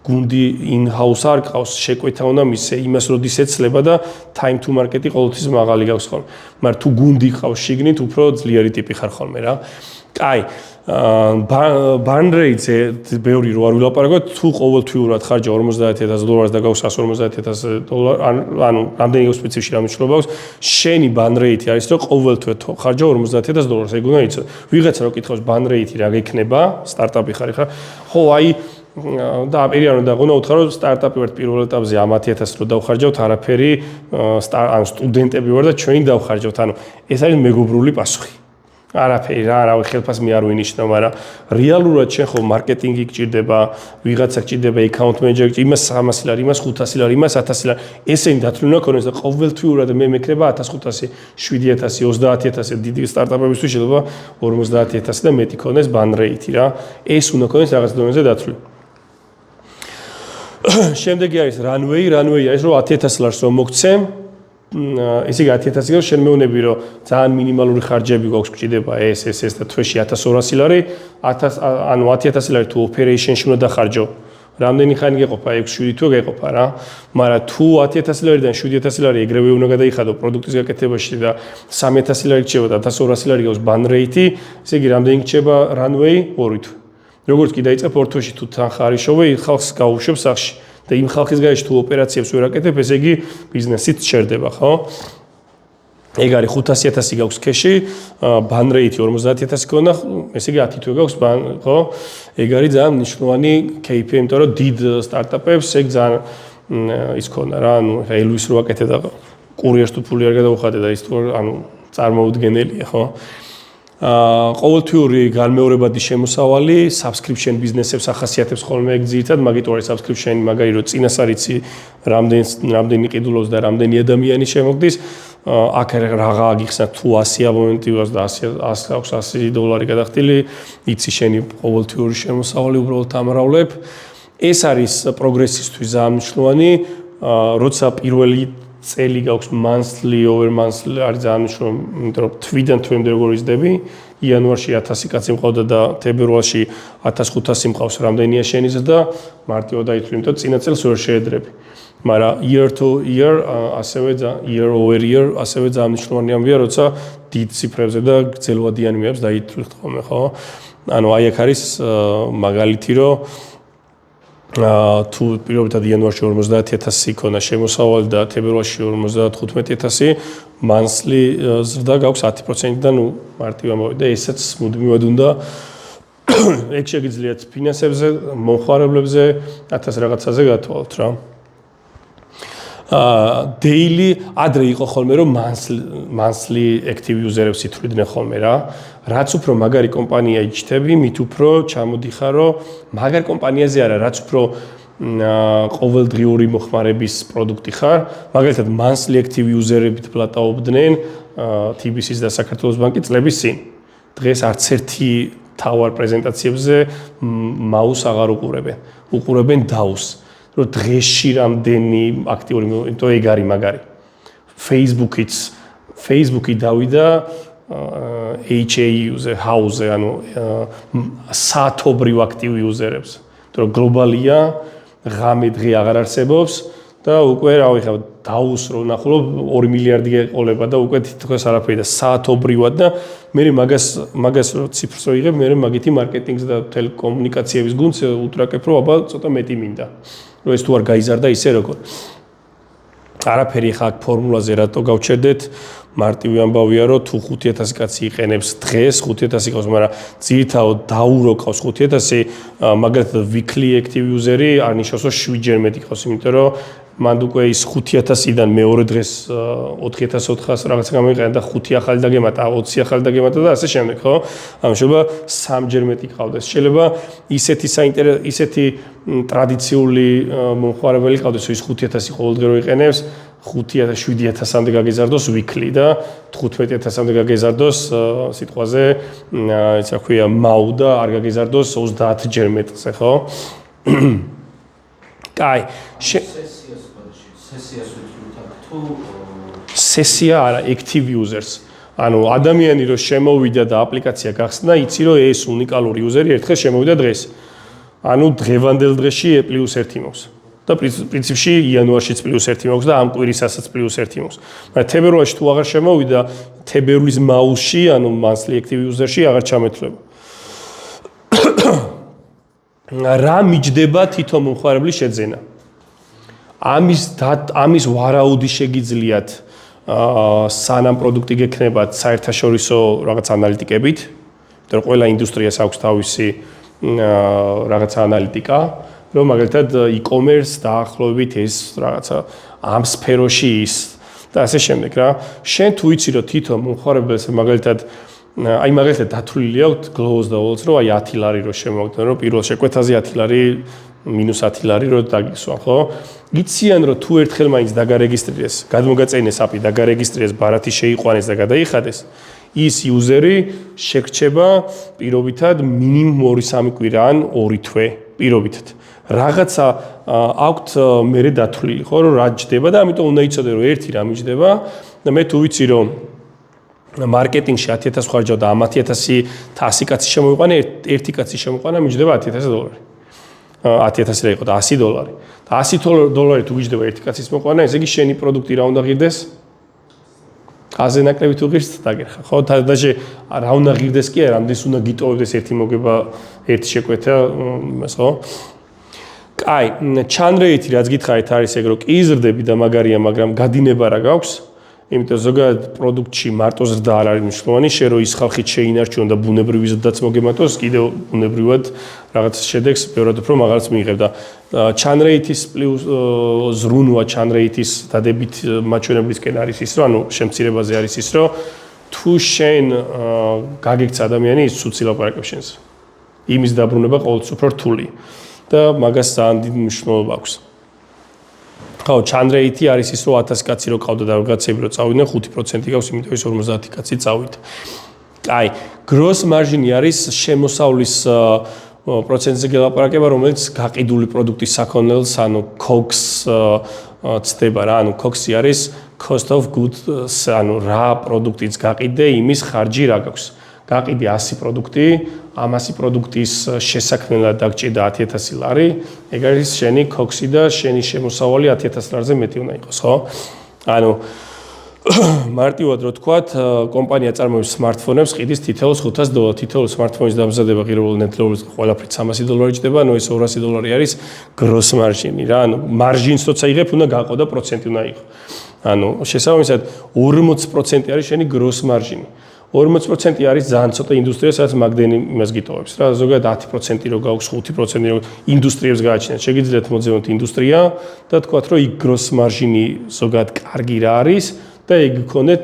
გუნდი in-house არ ყავს, შეკვეთა უნდა მისცე, იმას როდის ეცლება და time to market-ი ყოველთვის მაღალი გაქვს ხოლმე. მაგრამ თუ გუნდი ყავს შიგნით, უფრო ძლიერი ტიპი ხარ ხოლმე რა. კაი, burn rate-ზე ბევრი რო არ ვილაპარაკოთ, თუ ყოველთვიურად ხარჯა $50000 და გაქვს $150000, ანუ რამდენი გაქვს სპეციფიში რა მნიშვნელობა აქვს, შენი burn rate არის რომ ყოველთვე ხარჯა $50000, ეგ უნდა იცოდე. ვიღაცა რო კითხავს burn rate რა გექნება, სტარტაპი ხარ ხა, ხო აი და აპირიანო და გონა უთხარო სტარტაპი ვარ პირველ ეტაპზე 100000 რო დავხარჯავთ არაფერი, ანუ სტუდენტები ვარ და ჩვენი დავხარჯავთ, ანუ ეს არის მეგობრული პასუხი. არაფერი რა, არავი ხელფასმი არ ვინიშნო, მაგრამ რეალურად შენ ხო მარკეტინგი გჭირდება, ვიღაცა გჭირდება, account manager გჭირდება, იმას 300 ლარი, იმას 500 ლარი, იმას 1000 ლარი. ესენი დათვლი უნდა ქონდეს და ყოველთვიურად მე მექნება 1500, 7000, 30000 დიდი სტარტაპებისთვის შეიძლება 50000 და მეტი ქონდეს burn rate რა. ეს უნდა ქონდეს რაღაც დონეზე დათვლი. შემდეგი არის runway არის რომ 10000 ლარს რომ მოგცემ, ესე იგი 10000 გავს შენ მეუნები რომ ძალიან მინიმალური ხარჯები გვაქვს გჭირდება ეს და თვეში 1200 ლარი, 1000 ანუ 10000 ლარი თუ operation-ში უნდა დახარჯო. რამდენი ხანი გეყოფა 6-7 თუ გეყოფა რა. მაგრამ თუ 10000 ლარიდან 7000 ლარი ეგრევე უნდა გადაიხადო პროდუქტის გაკეთებაში და 3000 ლარი გჭირდება და 1200 ლარი გავს burn rate-ი, ესე იგი რამდენი გჭირდება runway 2 თვე. როგორც კი დაიწყებ ორ თვეში თუ თანხა არის შოვე, ხალხს გაუშვებ სახში. და იმ ხალხის გარეშე თუ ოპერაციებს ვერ აკეთებ, ესე იგი ბიზნესით ჩერდება, ხო? ეგ არის 500000 გაქვს ქეში, burn rate 50000 ქონდა, ესე იგი 10 თვე გაქვს, ხო? ეგ არის ძალიან მნიშვნელოვანი KPI, იმიტომ რომ დიდ სტარტაპებს ეგ ძალიან ის ქონდა რა, ანუ ელვის რო აკეთე და კურიერს თუ ფული არ გადაუხადე და ის თუ ანუ წარმოუდგენელია, ხო? ყოველთვიური განმეორებადი შემოსავალი subscription ბიზნესებს ახასიათებს ხოლმე ეგ ძირითად, მაგიტო არის subscription-ი, მაგარი რომ წინასწარ იცი რამდენი ყიდულობს და რამდენი ადამიანი შემოგდის, აქ რაღა აგიხსნა თუ 100 აბონენტი ვარს და 100 აქვს $100 გადახდილი, იცი შენი ყოველთვიური შემოსავალი უბრალოდ ამრავლებ. ეს არის პროგრესისთვის ძალიან მნიშვნელოვანი, როცა პირველი წელი გაქვს monthly over monthly არის ძალიან მნიშვნელოვანი, იმიტომ რომ თვიდან თვემდე როგორ იზრდები, იანვარში 1000 კაცი მყავდა და თებერვალში 1500 მყავს, რამდენია შენი ზრდა, მარტივად დაითვლი, იმიტომ წინა წელს ვერ შეედრები. მაგრამ year to year, ასევე year over year, ასევე ძალიან მნიშვნელოვანი ამბია, როცა დიდ ციფრებზე და გრძელვადიანი მიებს დაითვლით ხოლმე, ხო? ანუ აი აქ არის მაგალითი, რომ თუ პირობითად იანვარში 50000 იქონა შემოსავალი და თებერვალში 55000, monthly ზრდა გაქვს 10%-დან მარტივად მოვიდა, ესაც მუდმივად უნდა ეგ შეგიძლიათ ფინანსებზე, მომხმარებლებზე, 1000 რაღაცაზე გათვალოთ რა. Daily ადრე იყო ხოლმე რომ monthly active user-ებს ითვლიდნენ ხოლმე რა. რაც უფრო მაგარი კომპანია იჩთები, მით უფრო ჩამოდიხარ რომ მაგარ კომპანიაზე არა, რაც უფრო ყოველდღიური მოხმარების პროდუქტი ხარ, მაგალითად monthly active user-ებით პლატაობდნენ TBC-ს და საქართველოს ბანკი წლების წინ. დღეს არც ერთი თავარ პრეზენტაციებზე მაუს აღარ უყურებენ. უყურებენ DAO-ს. რომ დღეში რამდენი აქტიური, იმიტომ ეგ არის მაგარი. Facebook-ი დავიდა HA house-ზე, ანუ საათობრივ აქტივ იუზერებს. იმიტომ რომ გლობალია, ღამე დღე აღარ არსებობს და უკვე რავი ხა DAO-ს რო ნახულობ 2 მილიარდი ეყოლება და უკვე თითქოს არაფერი და საათობრივად და მე მაგას რო ციფრს რო იღებ, მე მაგითი მარკეტინგს და ტელეკომუნიკაციების გუნდს უტრაკებ, რომ აბა ცოტა მეტი მინდა. რომ ეს თუ არ გაიზარდა ისე როგორ. არაფერი ხა აქ ფორმულაზე რატო გავჩერდეთ, მარტივი ამბავია, რომ თუ 5000 კაცი იყენებს დღეს, 5000 ყავს, მაგრამ ძირითადად დაურო ყავს 5000, მაგალითად weekly active user-ი არ ნიშნავს, რომ 7-ჯერ მეტი ყავს, იმიტომ რომ მანდ უკვე ის 5000-დან მეორე დღეს 4400 რაღაცა გამოიყენა და 5 ახალი დაგემატა, 20 ახალი დაგემატა და ასე შემდეგ, ხო? ანუ შეიძლება 3-ჯერ მეტი ყავდეს. შეიძლება ისეთი ტრადიციული მომხმარებელი ყავდეს, რომ ის 5000 ყოველდღე რო იყენებს, 5000, 7000-მდე გაგეზარდოს weekly და 15000-მდე გაგეზარდოს სიტყვაზე, ისა ქვია MAU და არ გაგეზარდოს 30-ჯერ მეტზე, ხო? კაი. სესია არა, active users. ანუ ადამიანი რო შემოვიდა და აპლიკაცია გახსნა, იცი რომ ეს უნიკალური იუზერი ერთხელ შემოვიდა დღეს. ანუ დღევანდელ დღეში +1 მოქვს. და პრინციპში იანვარშიც +1 მოქვს და ამ კვირისასაც +1 მოქვს. მაგრამ თებერვალში თუ აღარ შემოვიდა, თებერვლის მაუსში, ანუ monthly active user-ში აღარ ჩამეთვლება. რა მიჯდება თვითონ მომხმარებლის შეძენა? ამის ვარაუდი შეგიძლიათ სანამ პროდუქტი გექნებათ საერთაშორისო რაღაც ანალიტიკებით, იმიტომ რომ ყველა ინდუსტრიას აქვს თავისი რაღაცა ანალიტიკა, რომ მაგალითად e-commerce დაახლოებით ეს რაღაცა ამ სფეროში ის და ასე შემდეგ რა. შენ თუ იცი რომ თვითონ მომხმარებელს მაგალითად დათვლილი აქვს Glows და Walls, რომ 10 ლარი რო შემოგდნენ, რომ პირველ შეკვეთაზე 10 ლარი -10 ლარი რო დაგისვა, ხო? იციან რომ თუ ერთხელ მაინც დაგარეგისტრირდეს, გადმოგაწეინეს API, დაგარეგისტრირდეს, ბარათი შეიყვანეს და გადაიხადეს, ის იუზერი შეგრჩება პირობითად მინიმუმ 2-3 კვირა ან 2 თვე პირობითად. რაღაცა აქვთ მერე დათვლილი, ხო, რომ რა ჯდება და ამიტომ უნდა იცოდე რომ ერთი რა მიჯდება და მე თუ ვიცი რომ მარკეტინგში 10000 ხარჯავ და ამ 10000 100 კაცი შემოიყვანა, ერთი კაცი შემოიყვანა, მიჯდება 10000 დოლარი. 10000 რა იყო და $100. და $100 თუ გიჯდება ერთი კაცის მოყვანა, ესე იგი შენი პროდუქტი რა უნდა ღირდეს? აზე ნაკლები თუ ღირს, დაგერხა. ხო, დაჟე რა უნდა ღირდეს კი არა, რამდენს უნდა გიტოვებდეს ერთი მოგება, ერთი შეკვეთა, იმას ხო? კაი, ჩანრეიტი რაც გითხარით არის ეგ რომ კი იზრდები და მაგარია, მაგრამ გადინება რა გაქვს? იმიტომ ზოგადად პროდუქტში მარტო ზრდა არ არის მნიშვნელოვანი, შენ რო ის ხალხით შეინარჩუნო და ბუნებრივი ზრდაც მოგემატოს, კიდევ ბუნებრივად რაღაც შედეგს ბევრად უფრო მაღალს მიიღებ და ჩანრეიტის ზრუნვა ჩანრეიტის დადებით მაჩვენებლისკენ არის ის, რომ ანუ შემცირებაზე არის ის, რომ თუ შენ გაგექცა ადამიანი, ის ცუცი ლაპარაკობს შენს. იმის დაბრუნება ყოველთვის უფრო რთული და მაგას ძალიან დიდი მნიშვნელობა აქვს. ხო, ჩანრეიტი არის ის, რომ 1000 კაცი რო ყავდა და რაღაცები რო წავიდნენ, 5% გავს, იმიტომ ის 50 კაცი წავიდა. კაი, gross margin არის შემოსავლის პროცენტზე გელაპარაკება, რომელიც გაყიდული პროდუქტის საქონელს, ანუ COGS ცდება რა, ანუ COGS არის cost of goods, ანუ რა პროდუქტიც გაყიდე, იმის ხარჯი რა გაქვს. გაყიდე 100 პროდუქტი, ამ 100 პროდუქტის შესაქმნელად დაგჭირდა 10000 ლარი, ეგ არის შენი COGS-ი და შენი შემოსავალი 10000 ლარზე მეტი უნდა იყოს, ხო? ანუ მარტივად რო თქვათ, კომპანია წარმოებს smartphone-ებს, ყიდის თითოეულს $500, თითოეულ smartphone-ის დამზადება ღირებულ ნედლეულს ყველაფრით $300 ჯდება, ანუ ეს $200 არის gross margin-ი რა, ანუ margin-ს როცა იღებ, უნდა გაყო და პროცენტი უნდა იყო. ანუ შესაბამისად 40% არის შენი gross margin-ი. 40% არის ძალიან ცოტა ინდუსტრია, სადაც მაგდენი იმას გიტოვებს რა, ზოგადად 10% რო გაქვს, 5% რო ინდუსტრიებს გააჩნიათ. შეგიძლიათ მოძებნოთ ინდუსტრია და თქვათ, რომ იქ gross margin-ი ზოგადად კარგი რა არის და ეგ გქონდეთ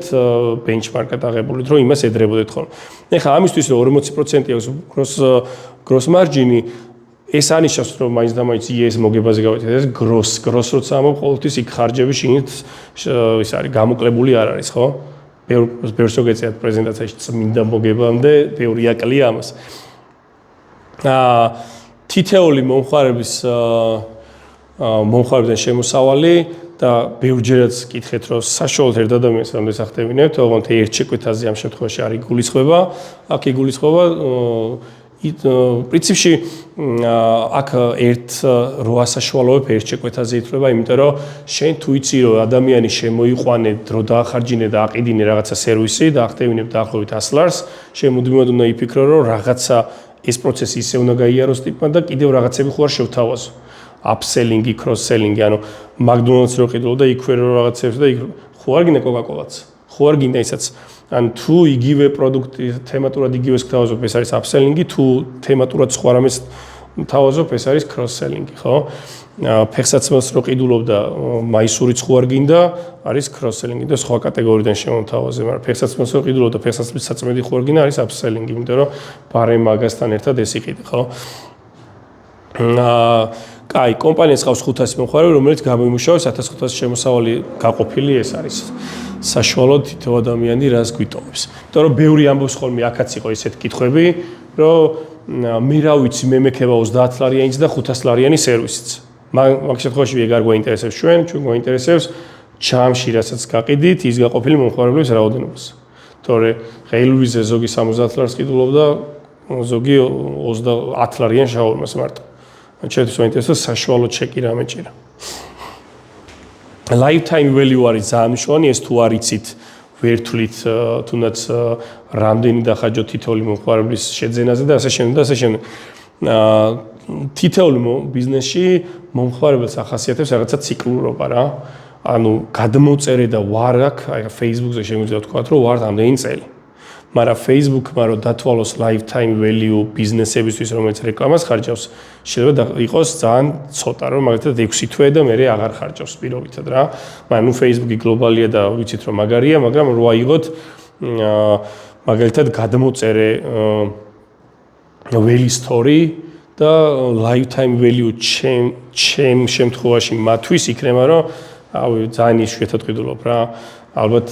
benchmark-ად აღებულით, რომ იმას ედრებოდეთ ხოლმე. ეხლა ამისთვის რომ 40% აქვს gross margin-ი, ეს ანიშნავს, რომ მაინც და მაინც ES მოგებაზე გავეთეთ, ეს gross როცა ამობ ყოველთვის იქ ხარჯები შინით ის არის გამოკლებული არ არის, ხო? ბევრს შეგეციათ პრეზენტაციაში წმინდა მოგებამდე, ბევრი აკლია ამას. თითეული მომხმარებელთან შემოსავალი და ბევრჯერაც კითხეთ, რომ საშუალოდ ერთ ადამიანს რამდენს ახდევინებთ, ოღონდ ერთ შეკვეთაზე ამ შემთხვევაში არ იგულისხმება, აქ იგულისხმება პრინციპში აქ ერთ როა საშუალოებ ერთ შეკვეთაზე ითვლება, იმიტომ რომ შენ თუ იცი რომ ადამიანი შემოიყვანე, დრო დაახარჯინე და აყიდინე რაღაცა სერვისი და ახდევინებ დაახლოებით 100 ლარს, შენ მუდმივად უნდა იფიქრო რომ რაღაცა ეს პროცესი ისე უნდა გაიაროს ტიპმა და კიდევ რაღაცები ხო არ შევთავაზო. Upselling-ი, cross-selling-ი, ანუ McDonald's რო ყიდულობ და იქვე რო რაღაცებს და იქ ხო არ გინდა Coca-Cola-ც. ხო არ გინდა ისაც. ან თუ იგივე პროდუქტი თემატურად იგივეს გთავაზობ, ეს არის upselling-ი, თუ თემატურად სხვა რამეს თავაზობ, ეს არის cross-selling-ი, ხო? ფეხსაცმელს რო ყიდულობ და მაისურიც ხო არ გინდა, არის cross-selling-ი და სხვა კატეგორიიდან შემოთავაზე, მაგრამ ფეხსაცმელს რო ყიდულობ და ფეხსაცმლის საწმედი ხო არ გინდა, არის upselling-ი, იმიტომ რომ ბარემ მაგასთან ერთად ეს იყიდე, ხო? კაი, კომპანიას ყავს 500 მომხმარებელი, რომელიც გამოიმუშავეს 1500 შემოსავალი გაყოფილი, ეს არის საშუალოდ თითო ადამიანი რას გვიტოვებს. იმიტომ რომ ბევრი ამბობს ხოლმე აქაც იყო ესეთ კითხვები, რომ მე რა ვიცი, მე მექება 30 ლარიანიც და 500 ლარიანი სერვისიც. მაგ შემთხვევაში ეგ არ გვაინტერესებს ჩვენ გვაინტერესებს ჩამში, რასაც გაყიდით, ის გაყოფილი მომხმარებლების რაოდენობას. თორე ღელვიზე ზოგი 70 ლარს ყიდულობდა, ზოგი 10 ლარიან შაურმას მარტო. Ჩემთვის საინტერესოა საშუალო ჩეკი რა მეჭირა. Lifetime value არის ძალიან მნიშვნელოვანი, ეს თუ არ იცით, ვერ თვლით თუნდაც რამდენი დახარჯოთ თითოეული მომხმარებლის შეძენაზე და ასე შემდეგ და ასე შემდეგ. თითოეული ბიზნესში მომხმარებელს ახასიათებს რაღაცა ციკლურობა რა. ანუ გადმოწერე და ვარ აქ, აი Facebook-ზე შემიძლია თქვა, რომ ვარ ამდენი წელი. მაგრამ Facebook-მა რო დათვალოს lifetime value ბიზნესებისთვის, რომელიც რეკლამას ხარჯავს, შეიძლება იყოს ძალიან ცოტა, რომ მაგალითად 6 თვე და მე აღარ ხარჯავს პირობითად რა. მაგრამ ნუ Facebook-ი გლობალია და ვიცით რომ მაგარია, მაგრამ რო აიღოთ მაგალითად გადმოწერე value story და lifetime value ჩემ შემთხვევაში მათვის იქნება, რომ ავი ძალიან იშვიათად ყიდულობ რა. ალბათ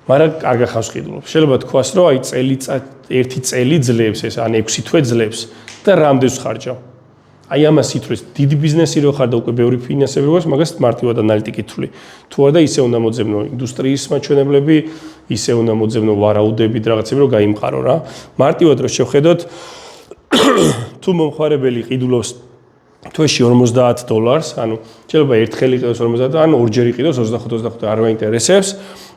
მაგრამ კარგა ხავს ყიდულობ. შეიძლება თქვას, რომ აი ერთი წელი ძლებს ეს, ან 6 თვე ძლებს და რამდენს ხარჯავ. აი ამას ითვლის დიდი ბიზნესი რო ხარ და უკვე ბევრი ფინანსები გვაქვს, მაგას მარტივად ანალიტიკით თვლი. თუ არა და ისე უნდა მოძებნო ინდუსტრიის მაჩვენებლები, ისე უნდა მოძებნო ვარაუდები და რაღაცები, რომ გაიმყარო რა. მარტივად რო შევხედოთ, თუ მომხმარებელი ყიდულობს თვეში $50, ანუ შეიძლება ერთხელ იყიდოს 50, ან ორჯერ იყიდოს 25 არ მაინტერესებს.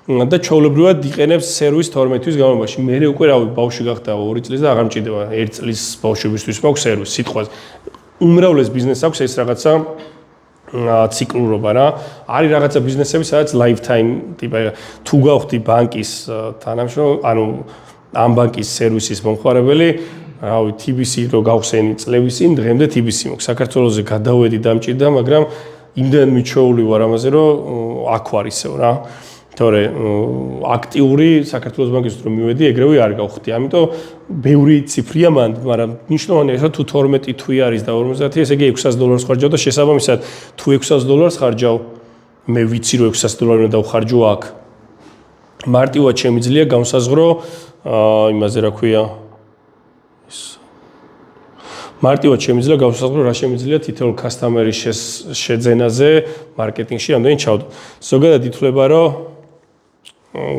და ჩვეულებრივად იყენებს სერვის 12 თვის განმავლობაში. მე უკვე რავი, ბავშვი გახდა 2 წლის და აღარ მჭირდება 1 წლის ბავშვებისთვის მაქვს სერვისი, სიტყვაზე. უმრავლეს ბიზნესს აქვს ეს რაღაცა ციკლურობა რა. არის რაღაცა ბიზნესები, სადაც lifetime ტიპა თუ გავხდი ბანკის თანამშრომელი, ანუ ამ ბანკის სერვისის მომხმარებელი, რავი, TBC რო გავხსენი წლების წინ, დღემდე TBC მაქვს. საქართველოზე გადავედი და მჭირდა, მაგრამ იმდენ მიჩვეული ვარ ამაზე, რომ აქ ვარ ისევ რა. თორე აქტიური საქართველოს ბანკისთვის რომ მივედი, ეგრევე არ გავხდი. ამიტომ ბევრი ციფრია მან, მაგრამ მნიშვნელოვანია, რომ თუ 12 თვე არის და 50, ესე იგი $600 ხარჯავ და შესაბამისად თუ $600 ხარჯავ, მე ვიცი რომ $600 უნდა დავხარჯო აქ. მარტივად შემიძლია გამოსაზღვრო იმაზე რა ქვია. მარტივად შემიძლია გავსაზღვრო რა შემიძლია თითოეულ customer-ის შეძენაზე მარკეტინგში რამდენი ჩავდო. ზოგადად ითვლება რომ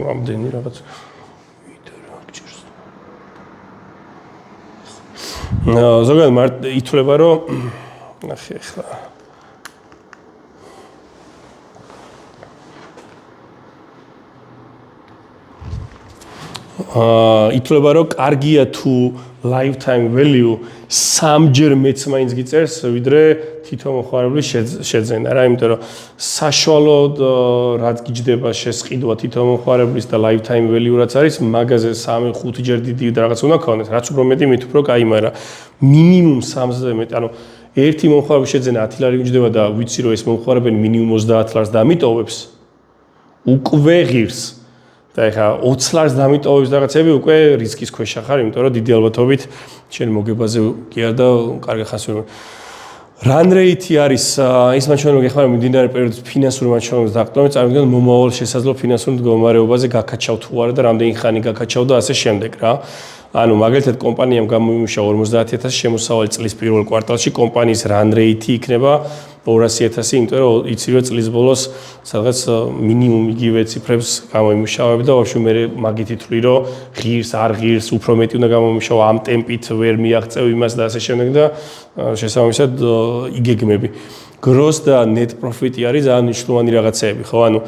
რამდენი რაღაც ზოგადად ითვლება რომ ნახე ახლა ითვლება რომ კარგია თუ lifetime value სამჯერ მეც მაინც გიწერს ვიდრე თითო მომხმარებლის შეძენა რა იმიტომ რომ საშუალოდ რაც გიჯდება შესყიდვა თითო მომხმარებლის და lifetime value რაც არის მაგაზე 3-5 ჯერ დიდი რაღაც უნდა ქონდეს რაც უფრო მეტი მით უფრო კაი მაგრამ მინიმუმ 3-ზე მეტი ანუ ერთი მომხმარების შეძენა 10 ლარი გიჯდება და ვიცი რომ ეს მომხმარებელი მინიმუმ 30 ლარს დამიტოვებს უკვე ღირს და ეხა 20 ლარს დამიტოვებს რაღაცები უკვე რისკის ქვეშ ხარ, იმიტომ რომ დიდი ალბათობით შენ მოგებაზე კი არ და კარგი ხანს ვერ run rate არის ის მაჩვენებელი გეხმარება მიმდინარე პერიოდის ფინანსური მაჩვენებლის დაყრდნობით წარმოიდგინოთ მომავალ შესაძლო ფინანსურ მდგომარეობაზე გაქაჩავ თუ არა და რამდენი ხანი გაქაჩავ და ასე შემდეგ რა. ანუ მაგალითად კომპანიამ გამოიმუშავა 50000 შემოსავალი წლის პირველ კვარტალში კომპანიის run rate იქნება 200,000 იმიტომ რომ იცი რომ წლის ბოლოს სადღაც მინიმუმ იგივე ციფრებს გამოიმუშავებ და ვაფშე მე მაგით ითვლი რომ ღირს არ ღირს უფრო მეტი უნდა გამოიმუშავა ამ ტემპით ვერ მიაღწევ იმას და ასე შემდეგ და შესაბამისად იგეგმები gross და net profit-ი არის ძალიან მნიშვნელოვანი რაღაცეები ხო ანუ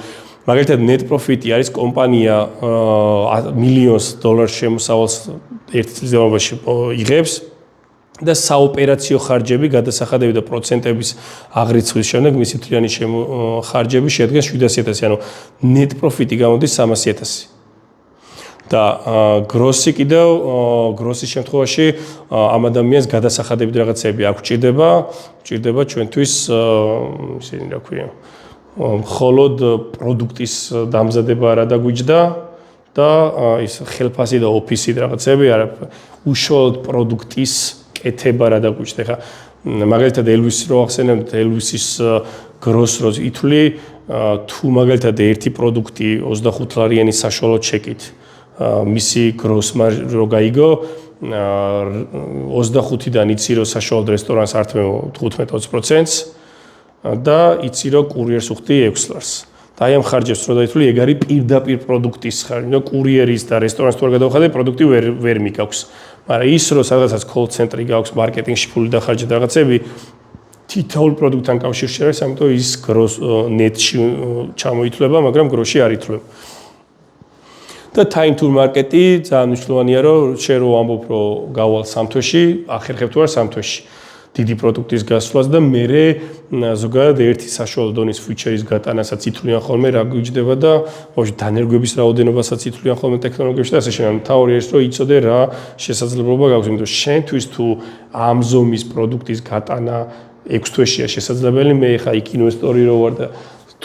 მაგალითად net profit-ი არის კომპანია $1,000,000 შემოსავალს ერთ წლის განმავლობაში იღებს და საოპერაციო ხარჯები, გადასახადები და პროცენტების აღრიცხვის შემდეგ მისი მთლიანი ხარჯები შეადგენს 700,000, ანუ net profit-ი გამოდის 300,000. და gross-ი კიდევ gross-ის შემთხვევაში ამ ადამიანს გადასახადები რაღაცები აქვს ჭირდება ჩვენთვის ისინი რა ქვია მხოლოდ პროდუქტის დამზადება არა დაგვიჯდა და ის ხელფასი და ოფისი რაღაცები არა უშუალოდ პროდუქტის კეთება რა დაგვიჯდა. ხა მაგალითად ელვისს რო ახსენებთ ელვისის gross როს ითვლი თუ მაგალითად ერთი პროდუქტი 25 ლარიანი საშუალო ჩეკით მისი gross margin რო გაიგო 25-დან იცი რომ საშუალოდ რესტორანს ართმევ 15-20%-ს და იცი რომ კურიერს უხდი 6 ლარს. და აი ამ ხარჯებს რო დაითვლი, ეგ არის პირდაპირ პროდუქტის ხარჯი, და კურიერის და რესტორანს თუ არ გადავხადე, პროდუქტი ვერ მიგაქვს. მაგრამ ის რომ სადღაცაც call center-ი გაქვს, მარკეტინგში ფული დახარჯე და რაღაცები, თითოეულ პროდუქტთან კავშირში არის, ამიტომ ის gross net-ში ჩამოითვლება, მაგრამ gross-ში არ ითვლება. და time to market-ი ძალიან მნიშვნელოვანია, რომ შენ რო ამბობ, რომ გავალ 3 თვეში, ახერხებ თუ არა 3 თვეში. დიდი პროდუქტის გასვლას და მერე ზოგადად ერთი საშუალო დონის ფიჩერის გატანასაც ითვლიან ხოლმე რა გვიჯდება და ვაფშე დანერგვების რაოდენობასაც ითვლიან ხოლმე ტექნოლოგიებში და ასე შემდეგ. თავი არის რომ იცოდე რა შესაძლებლობა გაქვს, იმიტომ შენთვის თუ ამ ზომის პროდუქტის გატანა 6 თვეშია შესაძლებელი, მე ხა იქ ინვესტორი რო ვარ და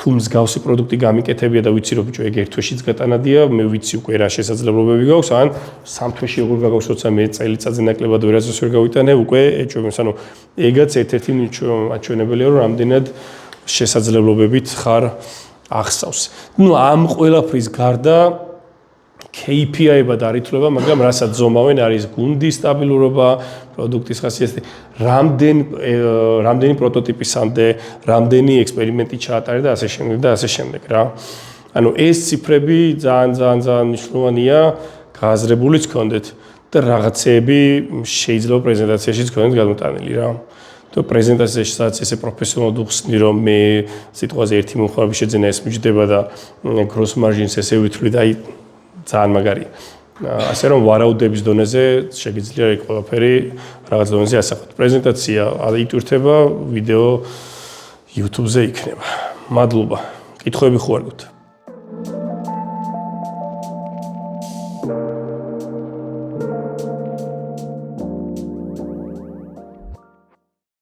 თუ მსგავსი პროდუქტი გამიკეთებია და ვიცი რომ ბიჭო ეგ ერთ თვეშიც გატანადია, მე ვიცი უკვე რა შესაძლებლობები გაქვს, ან 3 თვეში როგორ გაგავს, როცა მე წელიწადზე ნაკლებად ვერასდროს ვერ გავიტანე, უკვე ეჭვებს, ანუ ეგაც ერთ-ერთი მაჩვენებელია, რომ რამდენად შესაძლებლობებით ხარ ახსავს. ნუ ამ ყველაფრის გარდა KPI-ებად არ ითვლება, მაგრამ რასაც ზომავენ არის გუნდის სტაბილურობა, პროდუქტის ხასიათი, რამდენი პროტოტიპისამდე, რამდენი ექსპერიმენტი ჩაატარე და ასე შემდეგ რა. ანუ ეს ციფრები ძალიან მნიშვნელოვანია, გააზრებულიც გქონდეთ და რაღაცეები შეიძლება პრეზენტაციაშიც გქონდეთ გადმოტანილი რა. თუ პრეზენტაციაში სადაც ესე პროფესიონალად უხსნი რომ მე სიტყვაზე ერთი მომხმარების შეძენა ეს მიჯდება და gross margin-ს ესე ვითვლი და აი ძალიან მაგარი. ასე რომ ვარაუდების დონეზე შეგიძლია ეგ ყველაფერი რაღაც დონეზე ასახოთ. პრეზენტაცია იტვირთება, ვიდეო YouTube-ზე იქნება. მადლობა. კითხვები ხო არ გქონთ?